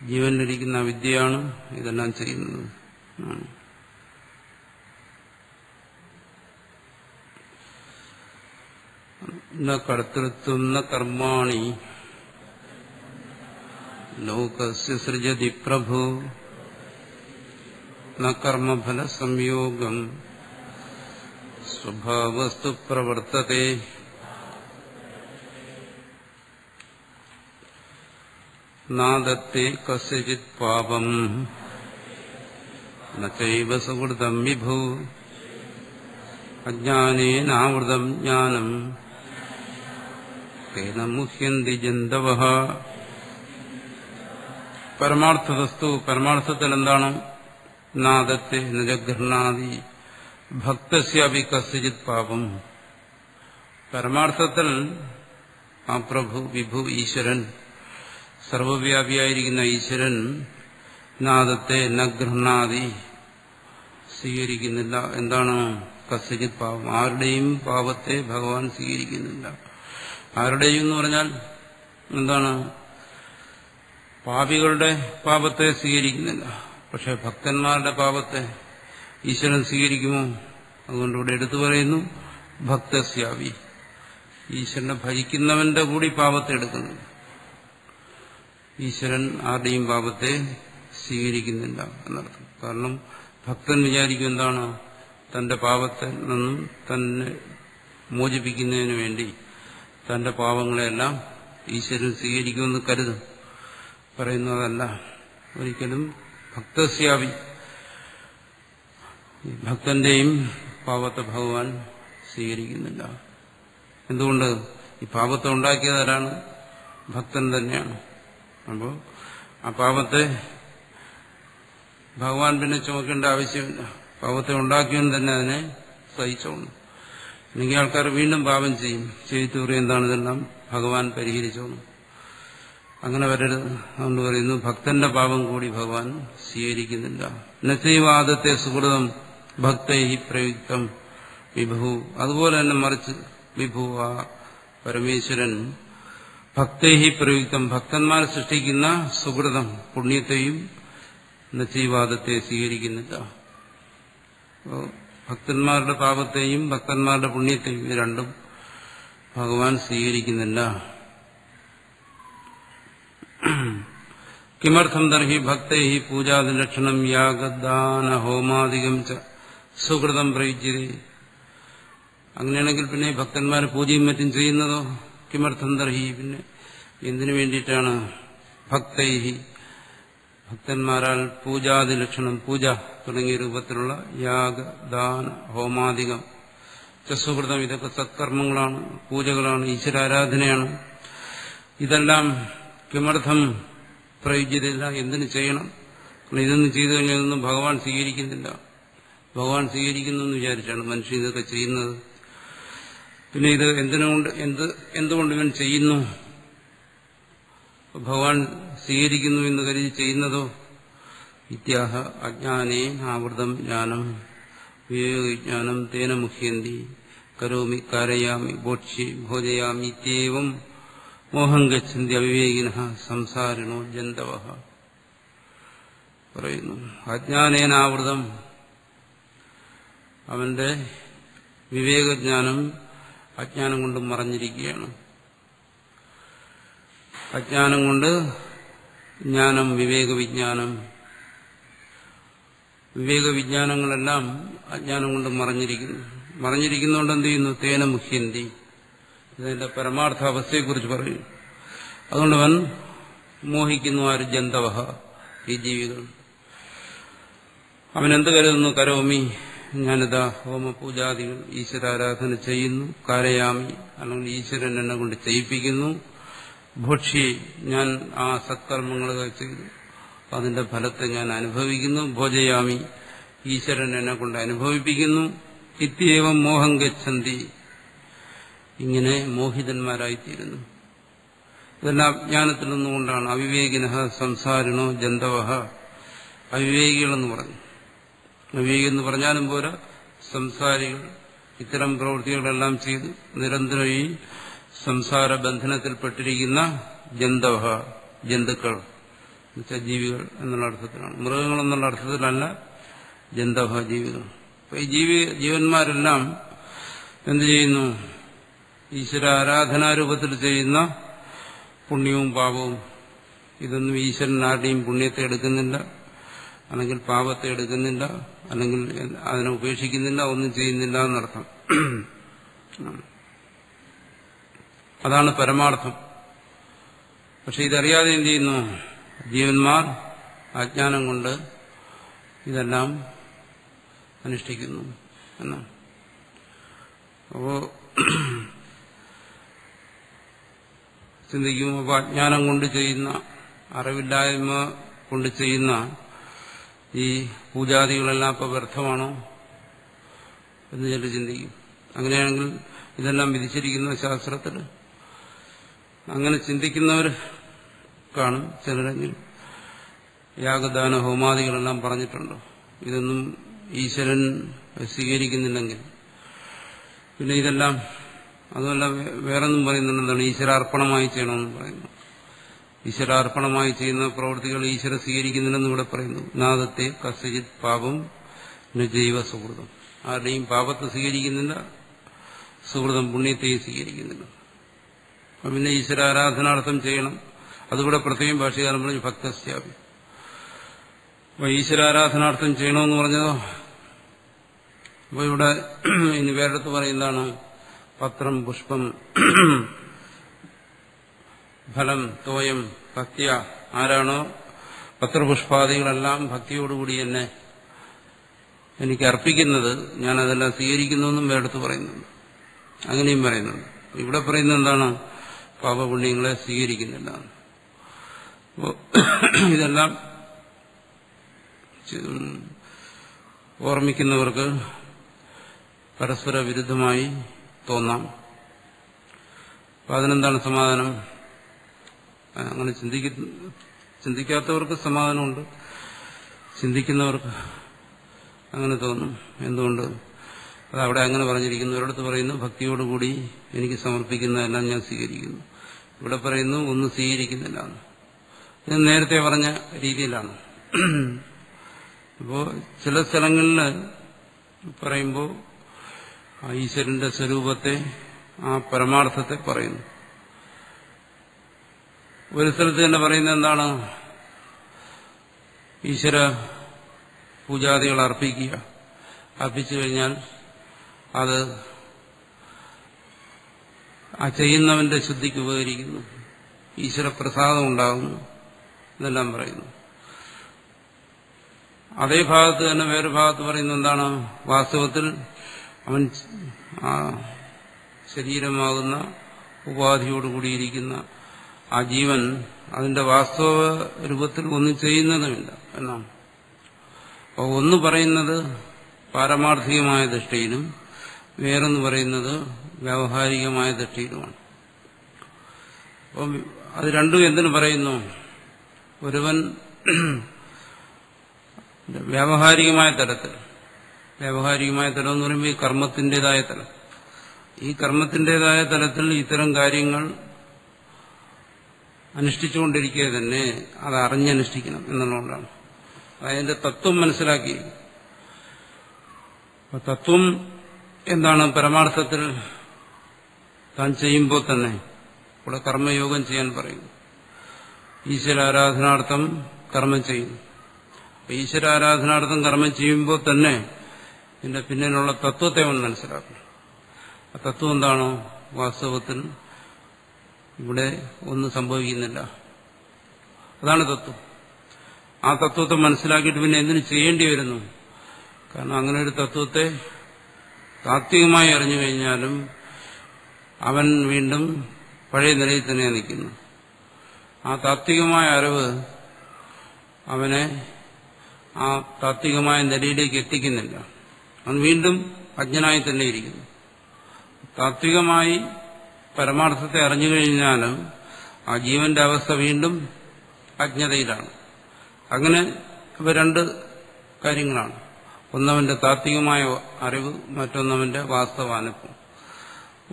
A: ജീവനിലിരിക്കുന്ന അവിദ്യയാണ് ഇതെല്ലാം ചെയ്യുന്നത്. ന കർത്തൃത്വം ന കർമാണി ലോകസ്യ സൃജതി പ്രഭു ന കർമ്മഫല സംയോഗം സ്വഭാവസ്തു പ്രവർത്തതേ. നാദത്തെ കസ്യചിത് പാപം ന ചൈവ സുഹൃതം വിഭു അജ്ഞാനേനാവൃതം ജ്ഞാനം തേന മുഹ്യന്തി ജന്തവഃ. പരമാർത്ഥവസ്തു, പരമാർത്ഥത്തിൽ എന്താണ്? നാദത്തെ നജഗൃഹ്ണാതി ഭക്തസ്യാപി കസ്യചിത് പാപം. പരമാർത്ഥത്തിൽ ആ പ്രഭു വിഭു ഈശ്വരൻ, സർവവ്യാപിയായിരിക്കുന്ന ഈശ്വരൻ നാദത്തെ നഗൃഹ്ണാതി സ്വീകരിക്കുന്നില്ല. എന്താണ്? കസ്യചിത് പാപം, ആരുടെയും പാപത്തെ ഭഗവാൻ സ്വീകരിക്കുന്നില്ല. ആരുടെയും എന്ന് പറഞ്ഞാൽ എന്താണ്? പാപികളുടെ പാപത്തെ സ്വീകരിക്കുന്നില്ല. പക്ഷെ ഭക്തന്മാരുടെ പാപത്തെ ഈശ്വരൻ സ്വീകരിക്കുമോ? അതുകൊണ്ട് ഇവിടെ എടുത്തു പറയുന്നു ഭക്തസ്യാവി, ഈശ്വരനെ ഭജിക്കുന്നവന്റെ കൂടി പാപത്തെ എടുക്കുന്നു. ഈശ്വരൻ ആരുടെയും പാപത്തെ സ്വീകരിക്കുന്നില്ല എന്നർത്ഥം. കാരണം ഭക്തൻ വിചാരിക്കും എന്താണ്? തന്റെ പാപത്തിൽ നിന്നും തന്നെ മോചിപ്പിക്കുന്നതിന് വേണ്ടി തന്റെ പാപങ്ങളെല്ലാം ഈശ്വരൻ സ്വീകരിക്കുമെന്ന് കരുതും. പറയുന്നതല്ല. ഒരിക്കലും ഭക്തസ്യാവി, ഭക്തന്റെയും പാപത്തെ ഭഗവാൻ സ്വീകരിക്കുന്നില്ല. എന്തുകൊണ്ട്? ഈ പാപത്തെ ഉണ്ടാക്കിയതാരാണ്? ഭക്തൻ തന്നെയാണ്. അപ്പോൾ ആ പാപത്തെ ഭഗവാൻ പിന്നെ ചുമക്കേണ്ട ആവശ്യമില്ല. പാപത്തെ ഉണ്ടാക്കിയവൻ തന്നെ അതിനെ സഹിച്ചോണം. അല്ലെങ്കിൽ ആൾക്കാർ വീണ്ടും പാപം ചെയ്തു എന്താണ് ഇതെല്ലാം ഭഗവാൻ പരിഹരിച്ചോണം. അങ്ങനെ വരരുത്. അതുകൊണ്ട് പറയുന്നു ഭക്തന്റെ പാപം കൂടി ഭഗവാൻ സ്വീകരിക്കുന്നില്ല. നചൈവാദത്തെ സുഹൃതം ഭക്തൈ പ്രയുക്തം വിഭു. അതുപോലെ തന്നെ മറിച്ച് വിഭു ആ പരമേശ്വരൻ ഭക്തൈ പ്രയുക്തം ഭക്തന്മാർ സൃഷ്ടിക്കുന്ന സുഹൃതം പുണ്യത്തെയും നചൈവാദത്തെ സ്വീകരിക്കുന്നില്ല. ഭക്തന്മാരുടെ പാപത്തെയും ഭക്തന്മാരുടെ പുണ്യത്തെയും ഇത് രണ്ടും ഭഗവാൻ സ്വീകരിക്കുന്നില്ല. കിമർത്ഥം തർഹി ഭക്തൈ പൂജാദിലക്ഷണം യാഗദാന ഹോമാദികം ച സുഹൃതം പ്രയുജ്യതേ. അങ്ങനെയാണെങ്കിൽ പിന്നെ ഭക്തന്മാർ പൂജയും മറ്റും ചെയ്യുന്നതോ? കിമർത്ഥം തർഹി, പിന്നെ എന്തിനു വേണ്ടിയിട്ടാണ് ഭക്തൈ ഭക്തന്മാരാൽ പൂജാദിലക്ഷണം പൂജ തുടങ്ങിയ രൂപത്തിലുള്ള യാഗദാന ഹോമാദികം സുഹൃതം ഇതൊക്കെ സത്കർമ്മങ്ങളാണ്, പൂജകളാണ്, ഈശ്വരാരാധനയാണ്. ഇതെല്ലാം കിമർത്ഥം പ്രയോജ്യതയില്ല, എന്തിനു ചെയ്യണം? ഇതൊന്നും ചെയ്തു കഴിഞ്ഞാൽ ഇതൊന്നും ഭഗവാൻ സ്വീകരിക്കുന്നില്ല. ഭഗവാൻ സ്വീകരിക്കുന്നു എന്ന് വിചാരിച്ചാണ് മനുഷ്യൻ ഇതൊക്കെ ചെയ്യുന്നത്. പിന്നെ ഇത് എന്തുകൊണ്ട് ഇവൻ ചെയ്യുന്നു? ഭഗവാൻ സ്വീകരിക്കുന്നു എന്ന് കരുതി ചെയ്യുന്നതോ? ഇത്യാഹ അജ്ഞാനേ ആവൃതം ജ്ഞാനം വിവേകജ്ഞാനം തേന മുഹ്യന്തി കരോമി കാരയാമി ഭോക്ഷ്യ ഭോജയാമി ഇത്യേവം മോഹം ഗച്ഛന്തി അവിവേകിനഃ സംസാരിണോ ജന്തവഃ. പറയുന്നു അജ്ഞാനേനാവൃതം, അവന്റെ വിവേകജ്ഞാനം അജ്ഞാനം കൊണ്ട് മറഞ്ഞിരിക്കുകയാണ്. അജ്ഞാനം കൊണ്ട് ജ്ഞാനം, വിവേകവിജ്ഞാനം, വിവേകവിജ്ഞാനങ്ങളെല്ലാം അജ്ഞാനം കൊണ്ട് മറഞ്ഞിരിക്കുന്നതുകൊണ്ട് എന്ത് ചെയ്യുന്നു? തേന മുഹ്യന്തി, ഇതിന്റെ പരമാർത്ഥ അവസ്ഥയെക്കുറിച്ച് പറയും. അതുകൊണ്ട് അവൻ മോഹിക്കുന്നു. ആര്? ജന്തവഃ, ഈ ജീവികൾ. അവനെന്ത് കരുതുന്നു? കരോമി, ഞാനിതാ ഹോമപൂജാദികൾ ഈശ്വരാരാധന ചെയ്യുന്നു. കാരയാമി, അല്ലെങ്കിൽ ഈശ്വരൻ എന്നെ കൊണ്ട് ചെയ്യിപ്പിക്കുന്നു. ഭോക്ഷി, ഞാൻ ആ സത്കർമ്മങ്ങൾ ചെയ്തു, അതിന്റെ ഫലത്തെ ഞാൻ അനുഭവിക്കുന്നു. ഭോജയാമി, ഈശ്വരൻ എന്നെ കൊണ്ട് അനുഭവിപ്പിക്കുന്നു. ഇത്യേവം മോഹം ഗച്ഛന്തി, ഇങ്ങനെ മോഹിതന്മാരായിത്തീരുന്നു. ഇതെല്ലാം അജ്ഞാനത്തിൽ നിന്നുകൊണ്ടാണ്. അവിവേകിനഃ സംസാരിണോ ജന്തവഃ, അവിവേകികളെന്ന് പറഞ്ഞു. അവിവേകി എന്ന് പറഞ്ഞാലും പോരാ, സംസാരികൾ ഇത്തരം പ്രവൃത്തികളെല്ലാം ചെയ്ത് നിരന്തരം ഈ സംസാര ബന്ധനത്തിൽപ്പെട്ടിരിക്കുന്ന ജന്തവഃ, ജന്തുക്കൾ എന്നുവെച്ചാൽ ജീവികൾ എന്നുള്ള അർത്ഥത്തിലാണ്. മൃഗങ്ങൾ എന്നുള്ള അർത്ഥത്തിലല്ല ജന്തവഃ, ജീവികൾ. അപ്പൊ ഈ ജീവന്മാരെല്ലാം എന്ത് ചെയ്യുന്നു? ഈശ്വരാരാധനാരൂപത്തിൽ ചെയ്യുന്ന പുണ്യവും പാപവും, ഇതൊന്നും ഈശ്വരൻ ആരുടെയും പുണ്യത്തെ എടുക്കുന്നില്ല, അല്ലെങ്കിൽ പാപത്തെ എടുക്കുന്നില്ല, അല്ലെങ്കിൽ അതിനെ ഉപേക്ഷിക്കുന്നില്ല, ഒന്നും ചെയ്യുന്നില്ല എന്നർത്ഥം. അതാണ് പരമാർത്ഥം. പക്ഷെ ഇതറിയാതെ എന്ത് ചെയ്യുന്നു? ജീവന്മാർ അജ്ഞാനം കൊണ്ട് ഇതെല്ലാം അനുഷ്ഠിക്കുന്നു എന്നാണ്. അപ്പോ ചിന്തിക്കും, അപ്പോൾ അജ്ഞാനം കൊണ്ട് ചെയ്യുന്ന, അറിവില്ലായ്മ കൊണ്ട് ചെയ്യുന്ന ഈ പൂജാദികളെല്ലാം അപ്പോൾ വ്യർത്ഥമാണോ എന്ന് ചിലർ ചിന്തിക്കും. അങ്ങനെയാണെങ്കിൽ ഇതെല്ലാം വിധിച്ചിരിക്കുന്ന ശാസ്ത്രത്തിൽ. അങ്ങനെ ചിന്തിക്കുന്നവർ കാണും ചിലരെങ്കിലും. യാഗദാന ഹോമാദികളെല്ലാം പറഞ്ഞിട്ടുണ്ടോ? ഇതൊന്നും ഈശ്വരൻ സ്വീകരിക്കുന്നില്ലെങ്കിൽ പിന്നെ ഇതെല്ലാം, അതുമല്ല വേറൊന്നും പറയുന്നുണ്ടെന്നാണ്, ഈശ്വരാർപ്പണമായി ചെയ്യണമെന്ന് പറയുന്നു. ഈശ്വരാർപ്പണമായി ചെയ്യുന്ന പ്രവൃത്തികൾ ഈശ്വര സ്വീകരിക്കുന്നില്ലെന്ന് ഇവിടെ പറയുന്നു. നാദത്തെ കസ്യജിത് പാപം ജൈവ സുഹൃതം, ആരുടെയും പാപത്തെ സ്വീകരിക്കുന്നില്ല, സുഹൃതം പുണ്യത്തെയും സ്വീകരിക്കുന്നില്ല. അപ്പം പിന്നെ ഈശ്വരാരാധനാർത്ഥം ചെയ്യണം. അതുകൂടെ പ്രത്യേകം ഭാഷകാരൻ പറഞ്ഞു ഭക്തസ്യാപി. അപ്പൊ ഈശ്വരാരാധനാർത്ഥം ചെയ്യണമെന്ന് പറഞ്ഞതോ? അപ്പൊ ഇവിടെ ഇനി വേറെടുത്ത് പറയുന്നതാണ് പത്രം, പുഷ്പം, ഫലം, തോയം, ഭക്തിയ. ആരാണോ പത്രപുഷ്പാദികളെല്ലാം ഭക്തിയോടുകൂടി തന്നെ എനിക്ക് അർപ്പിക്കുന്നത് ഞാനതെല്ലാം സ്വീകരിക്കുന്നുവെന്നും വേറെടുത്ത് പറയുന്നുണ്ട്. അങ്ങനെയും പറയുന്നുണ്ട്. ഇവിടെ പറയുന്നത് എന്താണ്? പാപപുണ്യങ്ങളെ സ്വീകരിക്കുന്നില്ല. അപ്പോൾ ഇതെല്ലാം ഓർമ്മിക്കുന്നവർക്ക് പരസ്പര വിരുദ്ധമായി തോന്നാം. അപ്പം അതിനെന്താണ് സമാധാനം? അങ്ങനെ ചിന്തിക്കാത്തവർക്ക് സമാധാനമുണ്ട്, ചിന്തിക്കുന്നവർക്ക് അങ്ങനെ തോന്നും. എന്തുകൊണ്ട്? അതവിടെ അങ്ങനെ പറഞ്ഞിരിക്കുന്നു. ഒരിടത്ത് പറയുന്നു ഭക്തിയോടുകൂടി എനിക്ക് സമർപ്പിക്കുന്നതെല്ലാം ഞാൻ സ്വീകരിക്കുന്നു. ഇവിടെ പറയുന്നു ഒന്നും സ്വീകരിക്കുന്നില്ല. ഇത് നേരത്തെ പറഞ്ഞ രീതിയിലാണ്. അപ്പോൾ ചില സ്ഥലങ്ങളിൽ പറയുമ്പോൾ ആ ഈശ്വരന്റെ സ്വരൂപത്തെ, ആ പരമാർത്ഥത്തെ പറയുന്നു. ഒരു സ്ഥലത്ത് തന്നെ പറയുന്നത് എന്താണ്? ഈശ്വര പൂജാദികൾ അർപ്പിക്കുക. അർപ്പിച്ചു കഴിഞ്ഞാൽ അത് ആ ചെയ്യുന്നവന്റെ ശുദ്ധിക്ക് ഉപകരിക്കുന്നു, ഈശ്വരപ്രസാദം ഉണ്ടാകുന്നു എന്നെല്ലാം പറയുന്നു. അതേ ഭാഗത്ത് തന്നെ വേറെ ഭാഗത്ത് പറയുന്നത് എന്താണ്? വാസ്തവത്തിൽ അവൻ ആ ശരീരമാകുന്ന ഉപാധിയോടുകൂടിയിരിക്കുന്ന ആ ജീവൻ അതിന്റെ വാസ്തവ രൂപത്തിൽ ഒന്നും ചെയ്യുന്നതുമില്ല എന്നാണ്. അപ്പോൾ ഒന്ന് പറയുന്നത് പാരമാർത്ഥികമായ ദൃഷ്ടിയിലും വേറൊന്ന് പറയുന്നത് വ്യാവഹാരികമായ ദൃഷ്ടിയിലുമാണ്. അപ്പം അത് രണ്ടും എന്തിനു പറയുന്നു? ഒരുവൻ വ്യാവഹാരികമായ തലത്തിൽ, വ്യാവഹാരികമായ തലം എന്ന് പറയുമ്പോൾ ഈ കർമ്മത്തിൻ്റെതായ തലം, ഈ കർമ്മത്തിൻ്റെതായ തലത്തിൽ ഇത്തരം കാര്യങ്ങൾ അനുഷ്ഠിച്ചുകൊണ്ടിരിക്കുക തന്നെ അത് അറിഞ്ഞനുഷ്ഠിക്കണം എന്നുള്ളതുകൊണ്ടാണ്. അതിന്റെ തത്വം മനസ്സിലാക്കി. തത്വം എന്താണ്? പരമാർത്ഥത്തിൽ താൻ ചെയ്യുമ്പോൾ തന്നെ ഇവിടെ കർമ്മയോഗം ചെയ്യാൻ പറയുന്നു. ഈശ്വരാരാധനാർത്ഥം കർമ്മം ചെയ്യുന്നു. ഈശ്വരാരാധനാർത്ഥം കർമ്മം ചെയ്യുമ്പോൾ തന്നെ ഇതിന്റെ പിന്നിലുള്ള തത്വത്തെ അവൻ മനസ്സിലാക്കണം. ആ തത്വം എന്താണോ? വാസ്തവത്തിൽ ഇവിടെ ഒന്നും സംഭവിക്കുന്നില്ല. അതാണ് തത്വം. ആ തത്വത്തെ മനസ്സിലാക്കിയിട്ട് പിന്നെ എന്തിനു ചെയ്യേണ്ടി വരുന്നു? കാരണം അങ്ങനെ ഒരു തത്വത്തെ താത്വികമായി അറിഞ്ഞു കഴിഞ്ഞാലും അവൻ വീണ്ടും പഴയ നിലയിൽ തന്നെ നിൽക്കുന്നു. ആ താത്വികമായ അറിവ് അവനെ ആ താത്വികമായ നിലയിലേക്ക് എത്തിക്കുന്നില്ല. അവൻ വീണ്ടും അജ്ഞനായി തന്നെ ഇരിക്കുന്നു. താത്വികമായി പരമാർത്ഥത്തെ അറിഞ്ഞു കഴിഞ്ഞാലും ആ ജീവന്റെ അവസ്ഥ വീണ്ടും അജ്ഞതയിലാണ്. അങ്ങനെ ഇവ രണ്ട് കാര്യങ്ങളാണ്. ഒന്നവന്റെ താത്വികമായ അറിവ്, മറ്റൊന്നവന്റെ വാസ്തവാനുഭവം.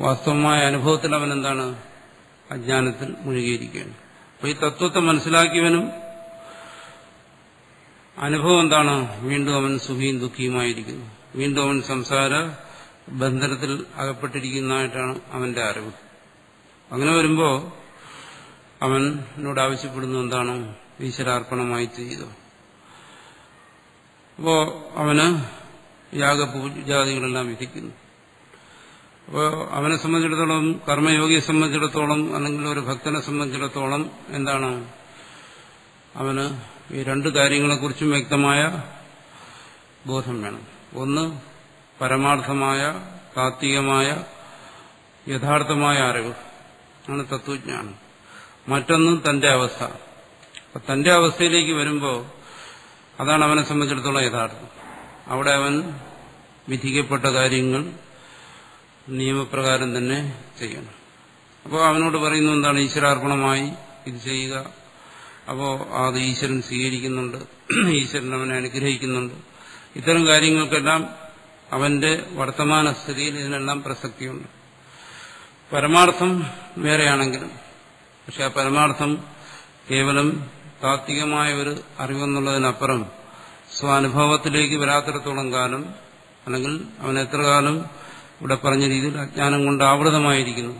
A: വാസ്തവമായ അനുഭവത്തിൽ അവൻ എന്താണ്? അജ്ഞാനത്തിൽ മുഴുകിയിരിക്കുകയാണ്. അപ്പോൾ ഈ തത്വത്തെ മനസ്സിലാക്കിയവനും അനുഭവം എന്താണ്? വീണ്ടും അവൻ സുഖിയും ദുഃഖിയുമായിരിക്കുന്നു. വീണ്ടും അവൻ സംസാര ബന്ധനത്തിൽ അകപ്പെട്ടിരിക്കുന്നതായിട്ടാണ് അവന്റെ അറിവ്. അങ്ങനെ വരുമ്പോൾ അവനോട് ആവശ്യപ്പെടുന്നു എന്താണ്? ഈശ്വരാർപ്പണമായി ചെയ്തു. അപ്പോൾ അവന് യാഗപൂജാദികളെല്ലാം വിധിക്കുന്നു. അപ്പോൾ അവനെ സംബന്ധിച്ചിടത്തോളം, കർമ്മയോഗിയെ സംബന്ധിച്ചിടത്തോളം, അല്ലെങ്കിൽ ഒരു ഭക്തനെ സംബന്ധിച്ചിടത്തോളം എന്താണ്? അവന് ഈ രണ്ട് കാര്യങ്ങളെക്കുറിച്ചും വ്യക്തമായ ബോധം വേണം. ഒന്ന് പരമാർത്ഥമായ താത്വികമായ യഥാർത്ഥമായ അറിവ് ആണ് തത്വജ്ഞാനം. മറ്റൊന്ന് തന്റെ അവസ്ഥ. അപ്പൊ തന്റെ അവസ്ഥയിലേക്ക് വരുമ്പോൾ അതാണ് അവനെ സംബന്ധിച്ചിടത്തോളം യഥാർത്ഥം. അവിടെ അവൻ വിധിക്കപ്പെട്ട കാര്യങ്ങൾ നിയമപ്രകാരം തന്നെ ചെയ്യണം. അപ്പോൾ അവനോട് പറയുന്നു എന്താണ്? ഈശ്വരാർപ്പണമായി ഇത് ചെയ്യുക. അപ്പോൾ അത് ഈശ്വരൻ സ്വീകരിക്കുന്നുണ്ട്, ഈശ്വരൻ അവനെ അനുഗ്രഹിക്കുന്നുണ്ട്. ഇത്തരം കാര്യങ്ങൾക്കെല്ലാം അവന്റെ വർത്തമാന സ്ഥിതിയിൽ ഇതിനെല്ലാം പ്രസക്തിയുണ്ട്. പരമാർത്ഥം വേറെയാണെങ്കിലും, പക്ഷെ ആ പരമാർത്ഥം കേവലം താത്വികമായ ഒരു അറിവെന്നുള്ളതിനപ്പുറം സ്വാനുഭവത്തിലേക്ക് വരാത്തിടത്തോളം കാലം, അല്ലെങ്കിൽ അവൻ എത്ര കാലം ഇവിടെ പറഞ്ഞ രീതിയിൽ അജ്ഞാനം കൊണ്ട് ആവൃതമായിരിക്കുന്നു,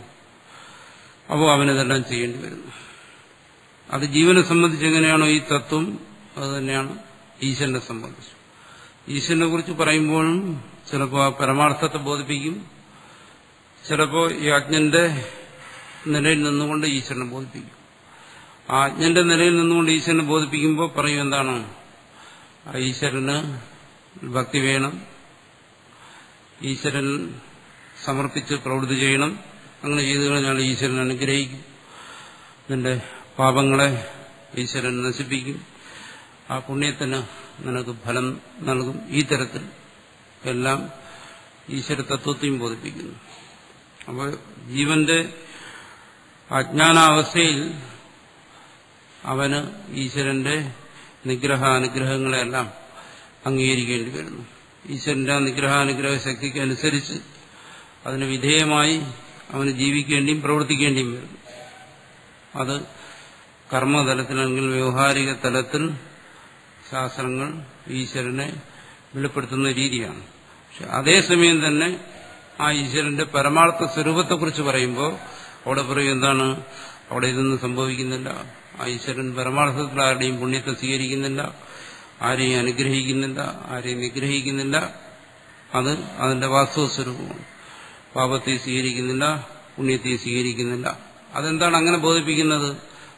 A: അപ്പോൾ അവനിതെല്ലാം ചെയ്യേണ്ടി വരുന്നു. അത് ജീവനെ സംബന്ധിച്ച് എങ്ങനെയാണോ ഈ തത്വം, അത് തന്നെയാണ് ഈശ്വരനെ സംബന്ധിച്ച്. ഈശ്വരനെ കുറിച്ച് പറയുമ്പോഴും ചിലപ്പോൾ ആ പരമാർത്ഥത്തെ ബോധിപ്പിക്കും, ചിലപ്പോൾ ഈ അജ്ഞന്റെ നിലയിൽ നിന്നുകൊണ്ട് ഈശ്വരനെ ബോധിപ്പിക്കും. ആ അജ്ഞന്റെ നിലയിൽ നിന്നുകൊണ്ട് ഈശ്വരനെ ബോധിപ്പിക്കുമ്പോൾ പറയും എന്താണ്? ആ ഈശ്വരന് ഭക്തി വേണം, ഈശ്വരൻ സമർപ്പിച്ച് പ്രവൃത്തി ചെയ്യണം. അങ്ങനെ ചെയ്തു കഴിഞ്ഞാൽ ഈശ്വരൻ അനുഗ്രഹിക്കും, നിന്റെ പാപങ്ങളെ ഈശ്വരൻ നശിപ്പിക്കും, ആ പുണ്യത്തിന് നിനക്ക് ഫലം നൽകും. ഈ തരത്തിൽ എല്ലാം ഈശ്വര തത്വത്തെയും ബോധിപ്പിക്കുന്നു. അപ്പോൾ ജീവന്റെ അജ്ഞാനാവസ്ഥയിൽ അവന് ഈശ്വരന്റെ നിഗ്രഹാനുഗ്രഹങ്ങളെല്ലാം അംഗീകരിക്കേണ്ടി വരുന്നു. ഈശ്വരന്റെ നിഗ്രഹാനുഗ്രഹ ശക്തിക്ക് അനുസരിച്ച് അതിന് വിധേയമായി അവന് ജീവിക്കേണ്ടിയും പ്രവർത്തിക്കേണ്ടിയും വരുന്നു. അത് കർമ്മതലത്തിൽ അല്ലെങ്കിൽ വ്യവഹാരിക തലത്തിൽ ശാസ്ത്രങ്ങൾ ഈശ്വരനെ വെളിപ്പെടുത്തുന്ന രീതിയാണ്. പക്ഷെ അതേസമയം തന്നെ ആ ഈശ്വരന്റെ പരമാർത്ഥ സ്വരൂപത്തെക്കുറിച്ച് പറയുമ്പോൾ അവിടെ പറയും എന്താണ്, അവിടെ ഇതൊന്നും സംഭവിക്കുന്നില്ല. ആ ഈശ്വരൻ പരമാർത്ഥത്തിൽ ആരുടെയും പുണ്യത്തെ സ്വീകരിക്കുന്നില്ല, ആരെയും അനുഗ്രഹിക്കുന്നില്ല, ആരെയും നിഗ്രഹിക്കുന്നില്ല. അത് അതിന്റെ വാസ്തവ സ്വരൂപമാണ്. പാപത്തെ സ്വീകരിക്കുന്നില്ല, പുണ്യത്തെ സ്വീകരിക്കുന്നില്ല. അതെന്താണ് അങ്ങനെ ബോധിപ്പിക്കുന്നത്?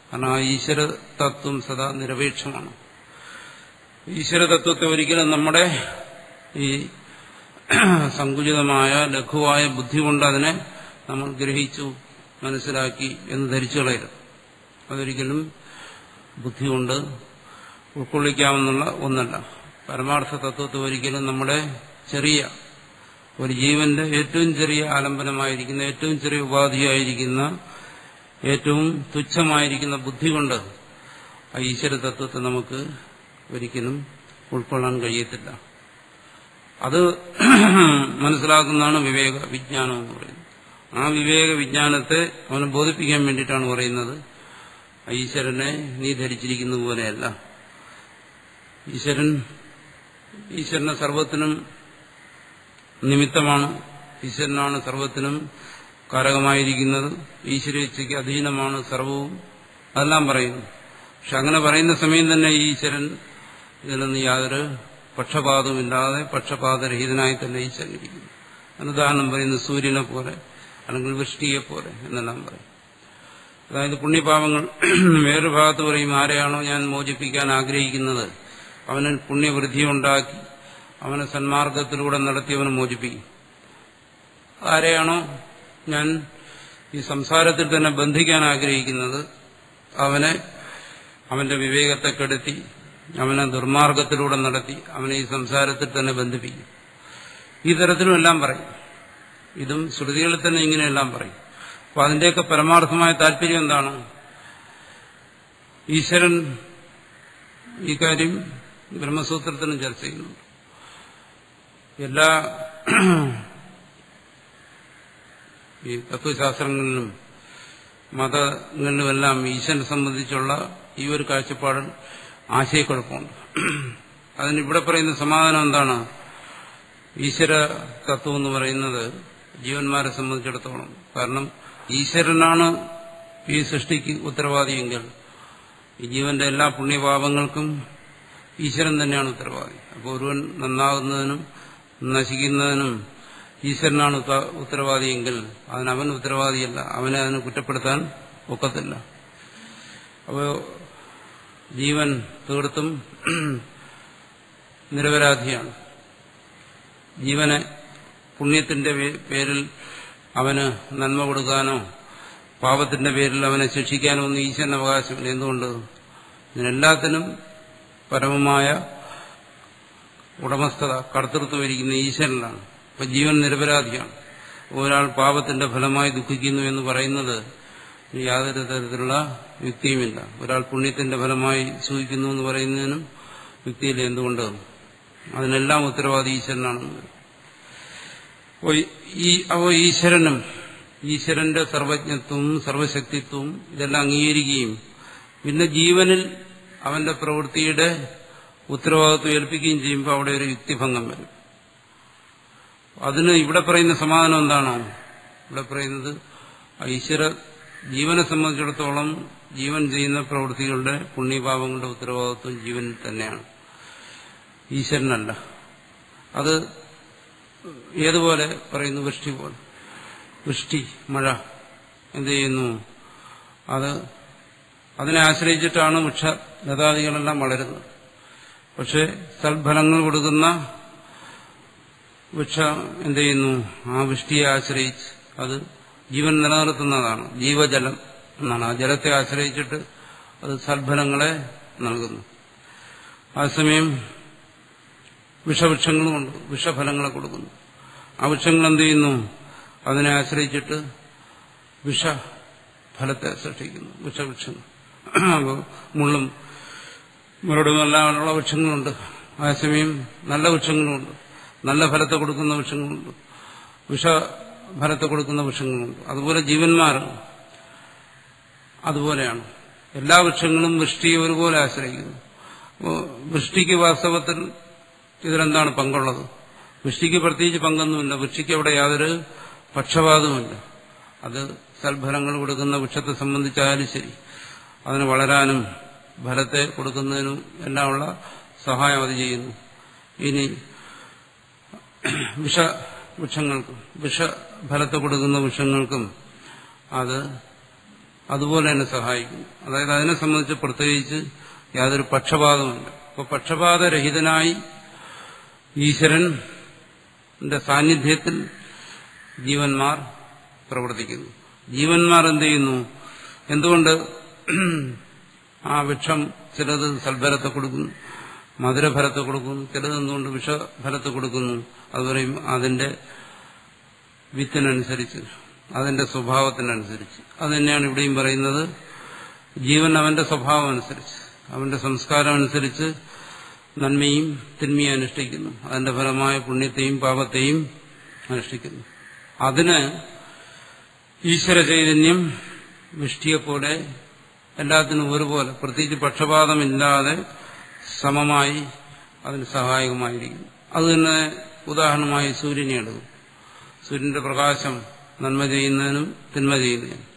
A: കാരണം ആ ഈശ്വര തത്വം സദാ നിരപേക്ഷമാണ്. ഈശ്വര തത്വത്തെ ഒരിക്കലും നമ്മുടെ ഈ സങ്കുചിതമായ ലഘുവായ ബുദ്ധി കൊണ്ട് അതിനെ നമ്മൾ ഗ്രഹിച്ചു മനസ്സിലാക്കി എന്ന് ധരിച്ചു കളയരുത്. അതൊരിക്കലും ബുദ്ധി കൊണ്ട് ഉൾക്കൊള്ളിക്കാവുന്ന ഒന്നല്ല. പരമാർത്ഥ തത്വത്തെ ഒരിക്കലും നമ്മുടെ ചെറിയ ഒരു ജീവന്റെ ഏറ്റവും ചെറിയ ആലംബനമായിരിക്കുന്ന, ഏറ്റവും ചെറിയ ഉപാധിയായിരിക്കുന്ന, ഏറ്റവും തുച്ഛമായിരിക്കുന്ന ബുദ്ധി കൊണ്ട് ആ ഈശ്വര തത്വത്തെ നമുക്ക് ഒരിക്കലും ഉൾക്കൊള്ളാൻ കഴിയത്തില്ല. അത് മനസ്സിലാക്കുന്നതാണ് വിവേക വിജ്ഞാനം എന്ന് പറയുന്നത്. ആ വിവേക വിജ്ഞാനത്തെ അവനെ ബോധിപ്പിക്കാൻ വേണ്ടിയിട്ടാണ് പറയുന്നത്, ഈശ്വരനെ നീ ധരിച്ചിരിക്കുന്ന പോലെയല്ല. ഈശ്വരനെ സർവത്തിനും നിമിത്തമാണ്, ഈശ്വരനാണ് സർവത്തിനും കാരകമായിരിക്കുന്നത്, ഈശ്വരേച്ഛയ്ക്ക് അധീനമാണ് സർവവും, അതെല്ലാം പറയുന്നു. പക്ഷെ അങ്ങനെ പറയുന്ന സമയം തന്നെ ഈശ്വരൻ ഇതിലൊന്നും യാതൊരു പക്ഷപാതവുമില്ലാതെ പക്ഷപാതരഹിതനായി തന്നെ ഈശ്വരൻ ഇരിക്കുന്നു. ഉദാഹരണം പറയുന്നത് സൂര്യനെ പോലെ അല്ലെങ്കിൽ വൃഷ്ടിയെ പോലെ എന്നെല്ലാം പറയും. അതായത് പുണ്യപാപങ്ങൾ വേറൊരു ഭാഗത്ത് പറയും, ആരെയാണോ ഞാൻ മോചിപ്പിക്കാൻ ആഗ്രഹിക്കുന്നത് അവന് പുണ്യവൃദ്ധി ഉണ്ടാക്കി അവനെ സന്മാർഗത്തിലൂടെ നടത്തി അവനെ മോചിപ്പിക്കും. ആരെയാണോ ഞാൻ ഈ സംസാരത്തിൽ തന്നെ ബന്ധിക്കാൻ ആഗ്രഹിക്കുന്നത് അവനെ അവന്റെ വിവേകത്തെ കെടുത്തി അവനെ ദുർമാർഗത്തിലൂടെ നടത്തി അവനെ ഈ സംസാരത്തിൽ തന്നെ ബന്ധിപ്പിക്കും. ഈ തരത്തിലും എല്ലാം പറയും. ഇതും ശ്രുതികളിൽ തന്നെ ഇങ്ങനെയെല്ലാം പറയും. അപ്പൊ അതിന്റെയൊക്കെ പരമാർത്ഥമായ താല്പര്യം എന്താണ്? ഈശ്വരൻ ഈ കാര്യം ബ്രഹ്മസൂത്രത്തിനും ചർച്ച ചെയ്യുന്നുണ്ട്. എല്ലാ ഈ തത്വശാസ്ത്രങ്ങളിലും മതങ്ങളിലുമെല്ലാം ഈശ്വരനെ സംബന്ധിച്ചുള്ള ഈ ഒരു കാഴ്ചപ്പാടിൽ ആശയക്കുഴപ്പമുണ്ട്. അതിനിവിടെ പറയുന്ന സമാധാനം എന്താണ്? ഈശ്വര തത്വം എന്ന് പറയുന്നത് ജീവന്മാരെ സംബന്ധിച്ചിടത്തോളം, കാരണം ഈശ്വരനാണ് ഈ സൃഷ്ടിക്ക് ഉത്തരവാദിയെങ്കിൽ ഈ ജീവന്റെ എല്ലാ പുണ്യപാപങ്ങൾക്കും ഈശ്വരൻ തന്നെയാണ് ഉത്തരവാദി. അപ്പോൾ ഒരുവൻ നന്നാകുന്നതിനും നശിക്കുന്നതിനും ഈശ്വരനാണ് ഉത്തരവാദിയെങ്കിൽ അതിനവൻ ഉത്തരവാദിയല്ല, അവനെ അതിന് കുറ്റപ്പെടുത്താൻ ഒക്കത്തില്ല. അപ്പോൾ ജീവൻ തീർത്തും നിരപരാധിയാണ്. ജീവനെ പുണ്യത്തിന്റെ പേരിൽ അവന് നന്മ കൊടുക്കാനോ പാപത്തിന്റെ പേരിൽ അവനെ ശിക്ഷിക്കാനോ ഒന്നും ഈശ്വരന് അവകാശമില്ല. എന്തുകൊണ്ട്? ഇതിനെല്ലാത്തിനും പരമമായ ഉടമസ്ഥത, കർത്തൃത്വം ഇരിക്കുന്ന ഈശ്വരനാണ്. അപ്പൊ ജീവൻ നിരപരാധിയാണ്. ഒരാൾ പാപത്തിന്റെ ഫലമായി ദുഃഖിക്കുന്നു എന്ന് പറയുന്നത് യാതൊരു തരത്തിലുള്ള യുക്തിയുമില്ല. ഒരാൾ പുണ്യത്തിന്റെ ഫലമായി സൂഹിക്കുന്നു എന്ന് പറയുന്നതിനും യുക്തിയില്ല. എന്തുകൊണ്ട്? അതിനെല്ലാം ഉത്തരവാദി ഈശ്വരനാണെന്ന്. അപ്പോൾ ഈശ്വരനും ഈശ്വരന്റെ സർവജ്ഞത്വവും സർവശക്തിത്വവും ഇതെല്ലാം അംഗീകരിക്കുകയും പിന്നെ ജീവനിൽ അവന്റെ പ്രവൃത്തിയുടെ ഉത്തരവാദിത്വം ഏൽപ്പിക്കുകയും ചെയ്യുമ്പോൾ അവിടെ ഒരു യുക്തിഭംഗം വരും. അതിന് ഇവിടെ പറയുന്ന സമാധാനം എന്താണോ? ഇവിടെ പറയുന്നത് ഈശ്വര ജീവനെ സംബന്ധിച്ചിടത്തോളം ജീവൻ ചെയ്യുന്ന പ്രവൃത്തികളുടെ പുണ്യപാപങ്ങളുടെ ഉത്തരവാദിത്വം ജീവനിൽ തന്നെയാണ്, ഈശ്വരനല്ല. അത് ഏതുപോലെ പറയുന്നു? വൃഷ്ടി പോലെ. വൃഷ്ടി, മഴ എന്ത് ചെയ്യുന്നു? അതിനെ ആശ്രയിച്ചിട്ടാണ് വൃക്ഷ ലതാദികളെല്ലാം വളരുന്നത്. പക്ഷെ സൽഫലങ്ങൾ കൊടുക്കുന്ന വൃക്ഷ എന്ത് ചെയ്യുന്നു? ആ വൃഷ്ടിയെ ആശ്രയിച്ച് അത് ജീവൻ നിലനിർത്തുന്നതാണ്. ജീവജലം എന്നാണ്. ആ ജലത്തെ ആശ്രയിച്ചിട്ട് അത് സൽഫലങ്ങളെ നൽകുന്നു. അതേസമയം വിഷവൃക്ഷങ്ങളുമുണ്ട്, വിഷഫലങ്ങളെ കൊടുക്കുന്നു. ആ വൃക്ഷങ്ങൾ എന്ത് ചെയ്യുന്നു? അതിനെ ആശ്രയിച്ചിട്ട് വിഷഫലത്തെ സൃഷ്ടിക്കുന്നു. വിഷവൃക്ഷങ്ങൾ മുള്ളും മുരടുമെല്ലാമുള്ള വൃക്ഷങ്ങളുണ്ട്. അതേസമയം നല്ല വൃക്ഷങ്ങളുമുണ്ട്, നല്ല ഫലത്തെ കൊടുക്കുന്ന വൃക്ഷങ്ങളുണ്ട്, വിഷഫലത്തെ കൊടുക്കുന്ന വൃക്ഷങ്ങളുണ്ട്. അതുപോലെ ജീവന്മാർ അതുപോലെയാണ്. എല്ലാ വൃക്ഷങ്ങളും വൃഷ്ടിയെ ഒരുപോലെ ആശ്രയിക്കുന്നു. വൃഷ്ടിക്ക് വാസ്തവത്തിൽ ഇതിലെന്താണ് പങ്കുള്ളത്? വൃഷ്ടിക്ക് പ്രത്യേകിച്ച് പങ്കൊന്നുമില്ല. വൃഷ്ടിക്ക് അവിടെ യാതൊരു പക്ഷപാതവുമില്ല. അത് സൽഫലങ്ങൾ കൊടുക്കുന്ന വൃക്ഷത്തെ സംബന്ധിച്ചായാലും ശരി, അതിന് വളരാനും ഫലത്തെ കൊടുക്കുന്നതിനും എല്ലാമുള്ള സഹായം അത് ചെയ്യുന്നു. ഇനി വിഷവൃക്ഷങ്ങൾക്കും വിഷഫലത്തെ കൊടുക്കുന്ന വൃക്ഷങ്ങൾക്കും അത് അതുപോലെ തന്നെ സഹായിക്കുന്നു. അതായത് അതിനെ സംബന്ധിച്ച് പ്രത്യേകിച്ച് യാതൊരു പക്ഷപാതവുമില്ല. അപ്പോൾ പക്ഷപാതരഹിതനായി ഈശ്വരന്റെ സാന്നിധ്യത്തിൽ ജീവന്മാർ പ്രവർത്തിക്കുന്നു. ജീവന്മാർ എന്ത് ചെയ്യുന്നു? എന്തുകൊണ്ട് ആ വൃക്ഷം ചിലത് സൽഫലത്തെ കൊടുക്കുന്നു, മധുരഫലത്തെ കൊടുക്കുന്നു, ചിലത് എന്തുകൊണ്ട് വിഷഫലത്തെ കൊടുക്കുന്നു? അത് പറയും അതിന്റെ വിത്തിനനുസരിച്ച്, അതിന്റെ സ്വഭാവത്തിനനുസരിച്ച്. അത് തന്നെയാണ് ഇവിടെയും പറയുന്നത്. ജീവൻ അവന്റെ സ്വഭാവം അനുസരിച്ച്, അവന്റെ സംസ്കാരം അനുസരിച്ച് നന്മയും തിന്മയും അനുഷ്ഠിക്കുന്നു. അതിന്റെ ഫലമായ പുണ്യത്തെയും പാപത്തെയും അനുഷ്ഠിക്കുന്നു. അതിന് ഈശ്വര ചൈതന്യം വൃഷ്ടിയെപ്പോലെ എല്ലാത്തിനും ഒരുപോലെ, പ്രത്യേകിച്ച് പക്ഷപാതമില്ലാതെ സമമായി അതിന് സഹായകമായിരിക്കുന്നു. അതുതന്നെ ഉദാഹരണമായി സൂര്യനെ എടുക്കും. സൂര്യന്റെ പ്രകാശം നന്മ ചെയ്യുന്നതിനും തിന്മ ചെയ്യുന്നതിനും,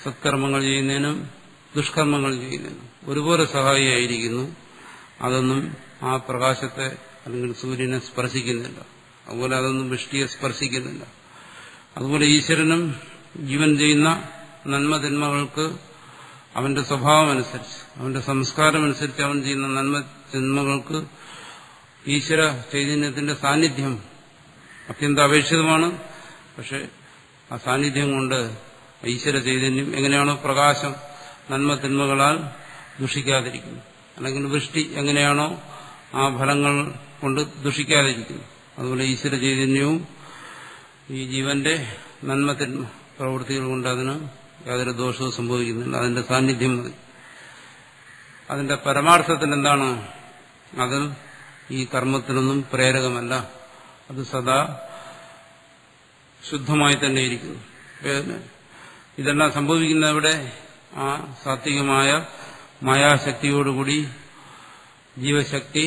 A: സത്കർമ്മങ്ങൾ ചെയ്യുന്നതിനും ദുഷ്കർമ്മങ്ങൾ ചെയ്യുന്നതിനും ഒരുപോലെ സഹായിയായിരിക്കുന്നു. അതൊന്നും ആ പ്രകാശത്തെ അല്ലെങ്കിൽ സൂര്യനെ സ്പർശിക്കുന്നില്ല. അതുപോലെ അതൊന്നും വൃഷ്ടിയെ സ്പർശിക്കുന്നില്ല. അതുപോലെ ഈശ്വരനും ജീവൻ ചെയ്യുന്ന നന്മതിന്മകൾക്ക് അവന്റെ സ്വഭാവം അനുസരിച്ച്, അവന്റെ സംസ്കാരം അനുസരിച്ച് അവൻ ചെയ്യുന്ന നന്മതിന്മകൾക്ക് ഈശ്വര ചൈതന്യത്തിന്റെ സാന്നിധ്യം അത്യന്താപേക്ഷിതമാണ്. പക്ഷെ ആ സാന്നിധ്യം കൊണ്ട് ഈശ്വര ചൈതന്യം എങ്ങനെയാണോ പ്രകാശം നന്മതിന്മകളാൽ ദുഷിക്കാതിരിക്കുന്നു, അല്ലെങ്കിൽ വൃഷ്ടി എങ്ങനെയാണോ ആ ഫലങ്ങൾ കൊണ്ട് ദുഷിക്കാതിരിക്കുന്നു, അതുപോലെ ഈശ്വര ചൈതന്യവും ഈ ജീവന്റെ നന്മതിന്മ പ്രവൃത്തികൾ കൊണ്ട് അതിന് യാതൊരു ദോഷവും സംഭവിക്കുന്നില്ല. അതിന്റെ സാന്നിധ്യം മതി. അതിന്റെ പരമാർത്ഥത്തിൽ എന്താണ്? അത് ഈ കർമ്മത്തിനൊന്നും പ്രേരകമല്ല. അത് സദാ ശുദ്ധമായി തന്നെ ഇരിക്കുന്നു. ഇതെല്ലാം സംഭവിക്കുന്ന ഇവിടെ ആ സാത്വികമായ മായാശക്തിയോടുകൂടി ജീവശക്തി,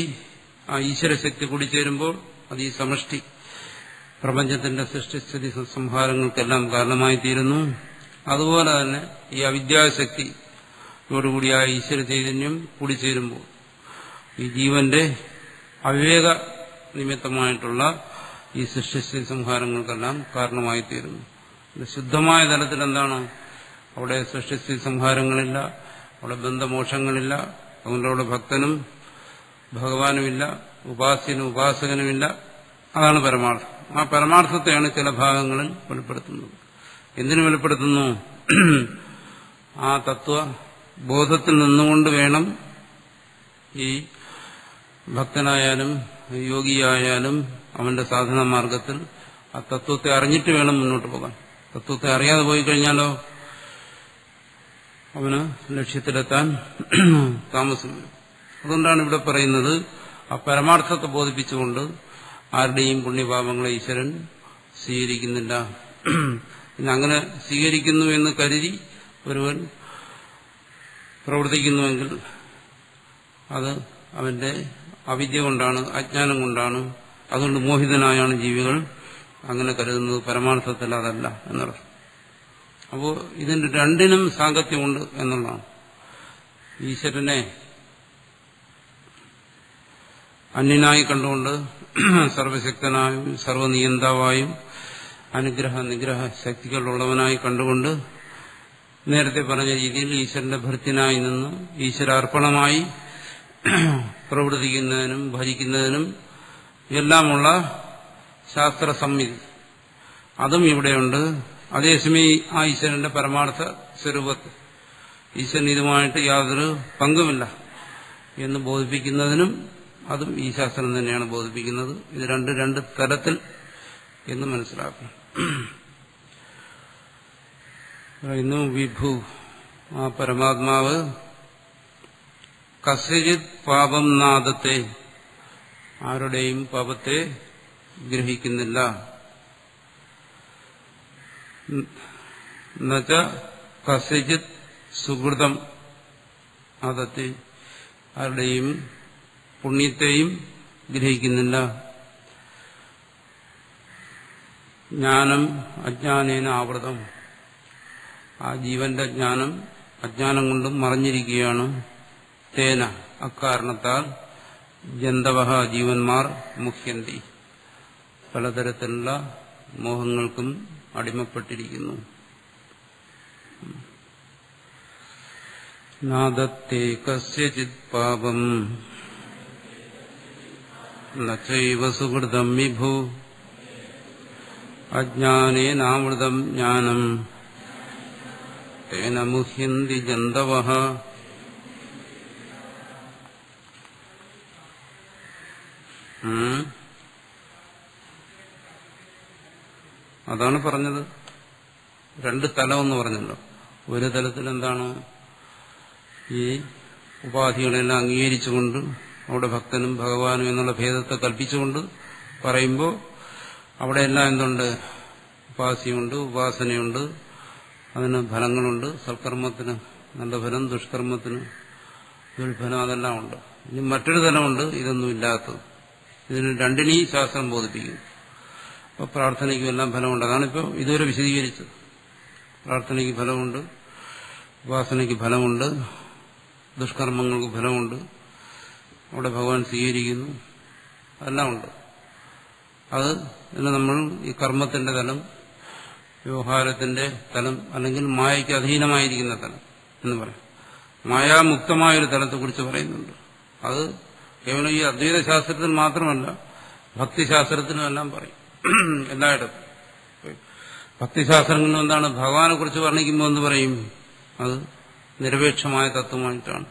A: ആ ഈശ്വരശക്തി കൂടി ചേരുമ്പോൾ അത് ഈ സമഷ്ടി പ്രപഞ്ചത്തിന്റെ സൃഷ്ടിസ്ഥിതി സംഹാരങ്ങൾക്കെല്ലാം കാരണമായി തീരുന്നു. അതുപോലെ തന്നെ ഈ അവിദ്യാശക്തിയോടുകൂടി ആ ഈശ്വര ചൈതന്യം കൂടിച്ചേരുമ്പോൾ ഈ ജീവന്റെ അവിവേക നിമിത്തമായിട്ടുള്ള ഈ സൃഷ്ടിസ്ഥിതി സംഹാരങ്ങൾക്കെല്ലാം കാരണമായി തീരുന്നു. ശുദ്ധമായ തലത്തിൽ എന്താണ്? അവിടെ സൃഷ്ടിസ്ഥിതി സംഹാരങ്ങളില്ല, അവിടെ ബന്ധമോക്ഷങ്ങളില്ല, അതുകൊണ്ട് അവിടെ ഭക്തനും ഭഗവാനുമില്ല, ഉപാസ്യനും ഉപാസകനുമില്ല. അതാണ് പരമാർത്ഥം. ആ പരമാർത്ഥത്തെയാണ് ചില ഭാഗങ്ങളിൽ വെളിപ്പെടുത്തുന്നത്. എന്തിനു വെളിപ്പെടുത്തുന്നു? ആ തത്വബോധത്തിൽ നിന്നുകൊണ്ട് വേണം ഈ ഭക്തനായാലും യോഗിയായാലും അവന്റെ സാധനാ മാർഗത്തിൽ ആ തത്വത്തെ അറിഞ്ഞിട്ട് വേണം മുന്നോട്ട് പോകാൻ. തത്വത്തെ അറിയാതെ പോയി കഴിഞ്ഞാലോ അവന് ലക്ഷ്യത്തിലെത്താൻ താമസം വരും. അതുകൊണ്ടാണ് ഇവിടെ പറയുന്നത് ആ പരമാർത്ഥത്തെ ബോധിപ്പിച്ചുകൊണ്ട് ആരുടെയും പുണ്യപാപങ്ങളെ ഈശ്വരൻ സ്വീകരിക്കുന്നില്ല. അങ്ങനെ സ്വീകരിക്കുന്നു എന്ന് കരുതി ഒരുവൻ പ്രവർത്തിക്കുന്നുവെങ്കിൽ അത് അവന്റെ അവിദ്യ കൊണ്ടാണ്, അജ്ഞാനം കൊണ്ടാണ്. അതുകൊണ്ട് മോഹിതനായാണ് ജീവികൾ അങ്ങനെ കരുതുന്നത്. പരമാർത്ഥത്തിൽ അതല്ല എന്നർത്ഥം. അപ്പോൾ ഇതിന്റെ രണ്ടിനും സാങ്കത്യമുണ്ട് എന്നുള്ളതാണ്. ഈശ്വരനെ അന്യനായി കണ്ടുകൊണ്ട് സർവശക്തനായും സർവനിയന്താവായും അനുഗ്രഹ നിഗ്രഹ ശക്തികളുള്ളവനായി കണ്ടുകൊണ്ട് നേരത്തെ പറഞ്ഞ രീതിയിൽ ഈശ്വരന്റെ ഭൃത്യനായി നിന്ന് ഈശ്വരാർപ്പണമായി പ്രവർത്തിക്കുന്നതിനും ഭരിക്കുന്നതിനും എല്ലാമുള്ള ശാസ്ത്രസംഹിത അതും ഇവിടെയുണ്ട്. അതേസമയം ആ ഈശ്വരന്റെ പരമാർത്ഥ സ്വരൂപത്തെ ഈശ്വരൻ ഇതുമായിട്ട് യാതൊരു പങ്കുമില്ല എന്ന് ബോധിപ്പിക്കുന്നതിനും അതും ഈ ശാസ്ത്രം തന്നെയാണ് ബോധിപ്പിക്കുന്നത്. ഇത് രണ്ട് തലത്തിൽ എന്ന് മനസ്സിലാക്കണം. പറയുന്നു വിഭു ആ പരമാത്മാവ് കസ്യജിത് പാപം നാദത്തെ ആരുടെയും പാപത്തെ ഗ്രഹിക്കുന്നില്ല. എന്നുവെച്ച കസ്യജിത് സുഹൃതം ആദത്തെ ആരുടെയും പുണ്യത്തെയും ഗ്രഹിക്കുന്നില്ല. ജ്ഞാനം അജ്ഞാനേന ആവൃതം ആ ജീവന്റെ ജ്ഞാനം അജ്ഞാനം കൊണ്ടും മറഞ്ഞിരിക്കുകയാണ്. തേന അക്കാരണത്താൽ ജന്തവഹ ജീവന്മാർ മുഹ്യന്തി പലതരത്തിലുള്ള മോഹങ്ങൾക്കും അടിമപ്പെട്ടിരിക്കുന്നു. നാദത്തെ കസ്യചിത് പാപം നചൈവ സുഹൃതം വിഭു അജ്ഞാനേനാവൃതം ജ്ഞാനം തേന മുഹ്യന്തി ജന്തവഃ. അതാണ് പറഞ്ഞത്. രണ്ട് തലമെന്ന് പറഞ്ഞല്ലോ. ഒരു തലത്തിൽ എന്താണ് ഈ ഉപാധികളെല്ലാം അംഗീകരിച്ചുകൊണ്ട് അവിടെ ഭക്തനും ഭഗവാനും എന്നുള്ള ഭേദത്തെ കൽപ്പിച്ചുകൊണ്ട് പറയുമ്പോൾ അവിടെയെല്ലാം എന്തുണ്ട്? ഉപാസിയുണ്ട്, ഉപാസനയുണ്ട്, അതിന് ഫലങ്ങളുണ്ട്. സൽക്കർമ്മത്തിന് നല്ല ഫലം, ദുഷ്കർമ്മത്തിന് ദുർഫലം, അതെല്ലാം ഉണ്ട്. ഇനി മറ്റൊരു തലമുണ്ട് ഇതൊന്നും ഇല്ലാത്തത്. ഇതിന് രണ്ടിനെയും ശാസ്ത്രം ബോധിപ്പിക്കും. അപ്പോൾ പ്രാർത്ഥനയ്ക്കും എല്ലാം ഫലമുണ്ട്. അതാണിപ്പോൾ ഇതുവരെ വിശദീകരിച്ചത്. പ്രാർത്ഥനയ്ക്ക് ഫലമുണ്ട്, ഉപാസനയ്ക്ക് ഫലമുണ്ട്, ദുഷ്കർമ്മങ്ങൾക്ക് ഫലമുണ്ട്, അവിടെ ഭഗവാൻ സ്വീകരിക്കുന്നു, അതെല്ലാം ഉണ്ട്. അത് നമ്മൾ ഈ കർമ്മത്തിന്റെ തലം, വ്യവഹാരത്തിന്റെ തലം, അല്ലെങ്കിൽ മായയ്ക്ക് അധീനമായിരിക്കുന്ന തലം എന്ന് പറയും. മായാമുക്തമായൊരു തലത്തെക്കുറിച്ച് പറയുന്നുണ്ട്. അത് കേവലം ഈ അദ്വൈത ശാസ്ത്രത്തിൽ മാത്രമല്ല, ഭക്തിശാസ്ത്രത്തിനും എല്ലാം പറയും. എല്ലായിടത്തും ഭക്തിശാസ്ത്രങ്ങളിലും എന്താണ് ഭഗവാനെ കുറിച്ച് വർണ്ണിക്കുമ്പോൾ എന്ന് പറയും? അത് നിരപേക്ഷമായ തത്വമായിട്ടാണ്.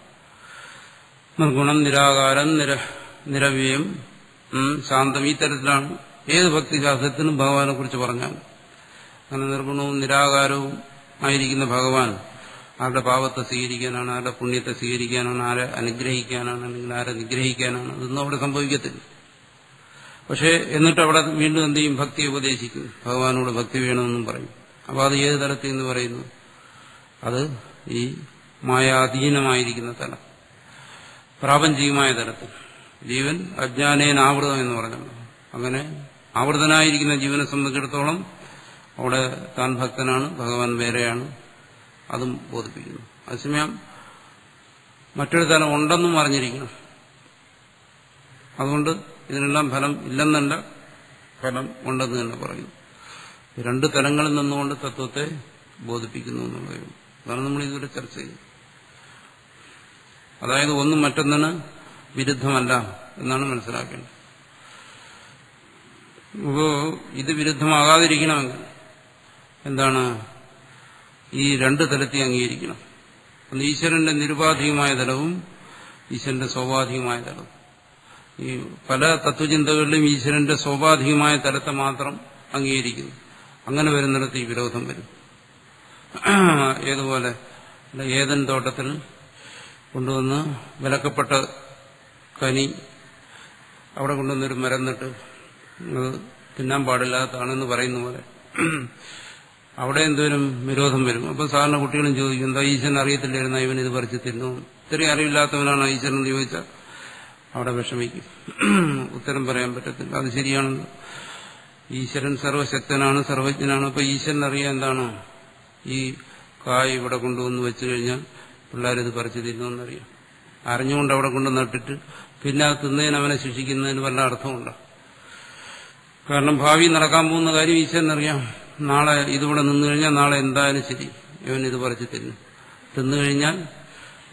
A: നിർഗുണം, നിരാകാരം, നിരവ്യയം, ശാന്തം, ഈ തരത്തിലാണ് ഏത് ഭക്തിശാസ്ത്രത്തിനും ഭഗവാനെ കുറിച്ച് പറഞ്ഞാൽ. അങ്ങനെ നിർഗുണവും നിരാകാരവും ആയിരിക്കുന്ന ഭഗവാൻ ആരുടെ പാപത്തെ സ്വീകരിക്കാനാണ്, ആരുടെ പുണ്യത്തെ സ്വീകരിക്കാനാണ്, ആരെ അനുഗ്രഹിക്കാനാണ്, അല്ലെങ്കിൽ ആരെ നിഗ്രഹിക്കാനാണ്, അതൊന്നും അവിടെ സംഭവിക്കത്തില്ല. പക്ഷെ എന്നിട്ട് അവിടെ വീണ്ടും എന്ത് ചെയ്യും? ഭക്തി ഉപദേശിക്കും. ഭഗവാനോട് ഭക്തി വേണമെന്നും പറയും. അപ്പോൾ അത് ഏത് തലത്തിൽ എന്ന് പറയുന്നു? അത് ഈ മായാധീനമായിരിക്കുന്ന തലം, പ്രാപഞ്ചികമായ തലത്തിൽ. ജീവൻ അജ്ഞാനേന ആവൃതം എന്ന് പറഞ്ഞല്ലോ. അങ്ങനെ ആവൃതനായിരിക്കുന്ന ജീവനെ സംബന്ധിച്ചിടത്തോളം അവിടെ താൻ ഭക്തനാണ്, ഭഗവാൻ വേറെയാണ്, അതും ബോധിപ്പിക്കുന്നു. അതേസമയം മറ്റൊരു തലം ഉണ്ടെന്നും അറിഞ്ഞിരിക്കണം. അതുകൊണ്ട് ഇതിനെല്ലാം ഫലം ഇല്ലെന്നല്ല, ഫലം ഉണ്ടെന്ന് തന്നെ പറയുന്നു. രണ്ട് തലങ്ങളിൽ നിന്നുകൊണ്ട് തത്വത്തെ ബോധിപ്പിക്കുന്നു എന്നുള്ളത്. അതാണ് നമ്മൾ ഇതുവരെ ചർച്ച ചെയ്തത്. അതായത് ഒന്നും മറ്റൊന്നിന് വിരുദ്ധമല്ല എന്നാണ് മനസ്സിലാക്കേണ്ടത്. അപ്പോൾ ഇത് വിരുദ്ധമാകാതിരിക്കണമെങ്കിൽ എന്താണ്? ഈ രണ്ട് തലത്തെ അംഗീകരിക്കണം. ഒന്ന് ഈശ്വരന്റെ നിരുപാധികമായ തലവും ഈശ്വരന്റെ സ്വാഭാവികമായ തലവും. ഈ പല തത്വചിന്തകളിലും ഈശ്വരന്റെ സ്വാഭാവികമായ തലത്തെ മാത്രം അംഗീകരിക്കുന്നു. അങ്ങനെ വരുന്നിടത്ത് ഈ വിരോധം വരും. ഏതുപോലെ ഏതൻ തോട്ടത്തിൽ കൊണ്ടുവന്ന് വിലക്കപ്പെട്ട കനി അവിടെ കൊണ്ടുവന്നൊരു മരം നട്ട് അത് തിന്നാൻ പാടില്ലാത്തതാണെന്ന് പറയുന്ന പോലെ അവിടെ എന്തോരും വിരോധം വരും. അപ്പം സാധാരണ കുട്ടികളും ചോദിക്കും, എന്താ ഈശ്വരൻ അറിയത്തില്ലായിരുന്ന ഇവൻ ഇത് പറിച്ച് തിന്നു? ഇത്രയും അറിവില്ലാത്തവനാണ് ഈശ്വരൻ എന്ന് ചോദിച്ചാൽ അവിടെ വിഷമിക്കും. ഉത്തരം പറയാൻ പറ്റത്തില്ല. അത് ശരിയാണെന്ന്. ഈശ്വരൻ സർവശക്തനാണ്, സർവജ്ഞനാണ്. അപ്പൊ ഈശ്വരൻ അറിയാൻ എന്താണ്? ഈ കായ് ഇവിടെ കൊണ്ടുവന്ന് വെച്ചു കഴിഞ്ഞാൽ പിള്ളേരിത് പറിച്ച് തിന്നുമെന്നറിയാം. അറിഞ്ഞുകൊണ്ട് അവിടെ കൊണ്ട് നട്ടിട്ട് പിന്നെ അത് തിന്നതിന് അവനെ ശിക്ഷിക്കുന്നതിന് വല്ല അർത്ഥമുണ്ടോ? കാരണം ഭാവി നടക്കാൻ പോകുന്ന കാര്യം ഈശ്വരനറിയാം. നാളെ ഇതിവിടെ നിന്ന് കഴിഞ്ഞാൽ നാളെ എന്തായാലും ശരി ഇവൻ ഇത് പറിച്ച് തിന്നു കഴിഞ്ഞാൽ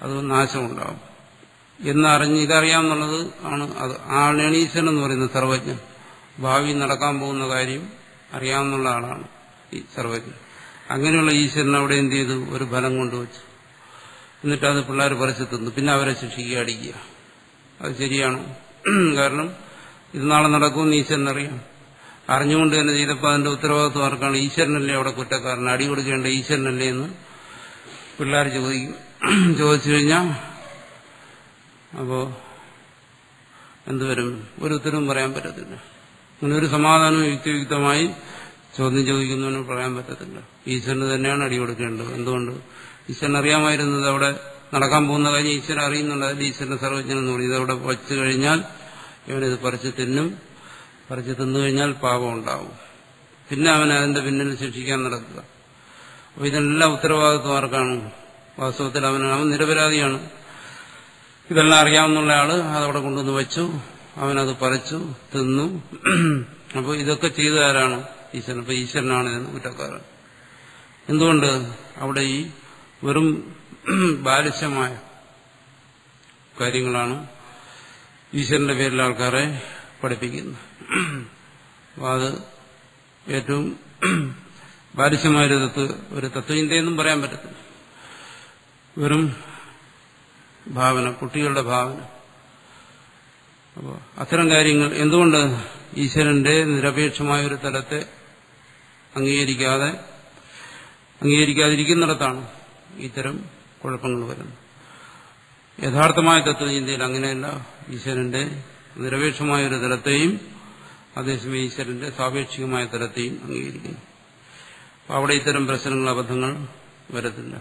A: അത് നാശമുണ്ടാകും എന്നറിഞ്ഞ് ഇതറിയാമെന്നുള്ളത് ആണ്. അത് ആളാണ് ഈശ്വരൻ എന്ന് പറയുന്നത്, സർവജ്ഞൻ. ഭാവി നടക്കാൻ പോകുന്ന കാര്യം അറിയാവുന്ന ആളാണ് ഈ സർവജ്ഞൻ. അങ്ങനെയുള്ള ഈശ്വരൻ അവിടെ എന്ത് ചെയ്തു? ഒരു ഫലം കൊണ്ടുവച്ചു. എന്നിട്ട് അത് പിള്ളേർ പറിച്ചു തിന്നു. പിന്നെ അവരെ ശിക്ഷിക്കുക, അടിക്കുക. അത് ശരിയാണോ? കാരണം ഇത് നാളെ നടക്കുമെന്ന് ഈശ്വരനറിയാം. അറിഞ്ഞുകൊണ്ട് തന്നെ ചെയ്തപ്പോൾ അതിന്റെ ഉത്തരവാദിത്വം ആർക്കാണ്? ഈശ്വരനല്ലേ അവിടെ കുറ്റക്കാരൻ? അടി കൊടുക്കേണ്ട ഈശ്വരനല്ലേ എന്ന് പിള്ളേർ ചോദിക്കും. ചോദിച്ചു കഴിഞ്ഞാൽ അപ്പോ എന്തുവരും? ഒരു ഉത്തരവും പറയാൻ പറ്റത്തില്ല. അങ്ങനെ ഒരു സമാധാനവും യുക്തിയുക്തമായി ചോദ്യം ചോദിക്കുന്നതിന് പറയാൻ പറ്റത്തില്ല. ഈശ്വരന് തന്നെയാണ് അടി കൊടുക്കേണ്ടത്. എന്തുകൊണ്ട്? ഈശ്വരൻ അറിയാമായിരുന്നത് അവിടെ നടക്കാൻ പോകുന്ന കാര്യം ഈശ്വരൻ അറിയുന്നുണ്ട്. അതിൽ ഈശ്വരന്റെ സർവജ്ഞനെന്ന് പറഞ്ഞു. ഇതവിടെ വച്ചു കഴിഞ്ഞാൽ ഇവനിത് പറിച്ചു തിന്നും. പറിച്ചു തിന്നു കഴിഞ്ഞാൽ പാപം ഉണ്ടാവും. പിന്നെ അവനെ അതിന്റെ പിന്നിൽ ശിക്ഷിക്കാൻ നടക്കുക. അപ്പൊ ഇതെല്ലാം ഉത്തരവാദിത്വം ആർക്കാണ്? വാസ്തവത്തിൽ അവൻ നിരപരാധിയാണ്. ഇതെല്ലാം അറിയാവുന്ന ആള് അതവിടെ കൊണ്ടുവന്ന് വെച്ചു. അവനത് പറിച്ചു തിന്നു. അപ്പോൾ ഇതൊക്കെ ചെയ്തതാരാണ്? ഈശ്വരൻ. അപ്പൊ ഈശ്വരനാണ് ഇതിന് കുറ്റക്കാരൻ. എന്തുകൊണ്ട്? അവിടെ ഈ വെറും ബാലിശമായ കാര്യങ്ങളാണ് ഈശ്വരന്റെ പേരിൽ ആൾക്കാരെ പഠിപ്പിക്കുന്നത്. അത് ഏറ്റവും ബാലിശമായൊരു ഒരു തത്വചിന്തയെന്നും പറയാൻ പറ്റത്തില്ല. വെറും ഭാവന, കുട്ടികളുടെ ഭാവന. അപ്പോൾ അത്തരം കാര്യങ്ങൾ എന്തുകൊണ്ട് ഈശ്വരന്റെ നിരപേക്ഷമായ ഒരു തലത്തെ അംഗീകരിക്കാതിരിക്കുന്നിടത്താണ് ഇത്തരം കുഴപ്പങ്ങൾ വരുന്നത്. യഥാർത്ഥമായ തത്വചിന്തയിൽ അങ്ങനെയല്ല. ഈശ്വരന്റെ നിരപേക്ഷമായ ഒരു തലത്തെയും അതേസമയം ഈശ്വരന്റെ സാപേക്ഷികമായ തലത്തെയും അംഗീകരിക്കുന്നു. അവിടെ ഇത്തരം പ്രശ്നങ്ങൾ, അബദ്ധങ്ങൾ വരത്തില്ല.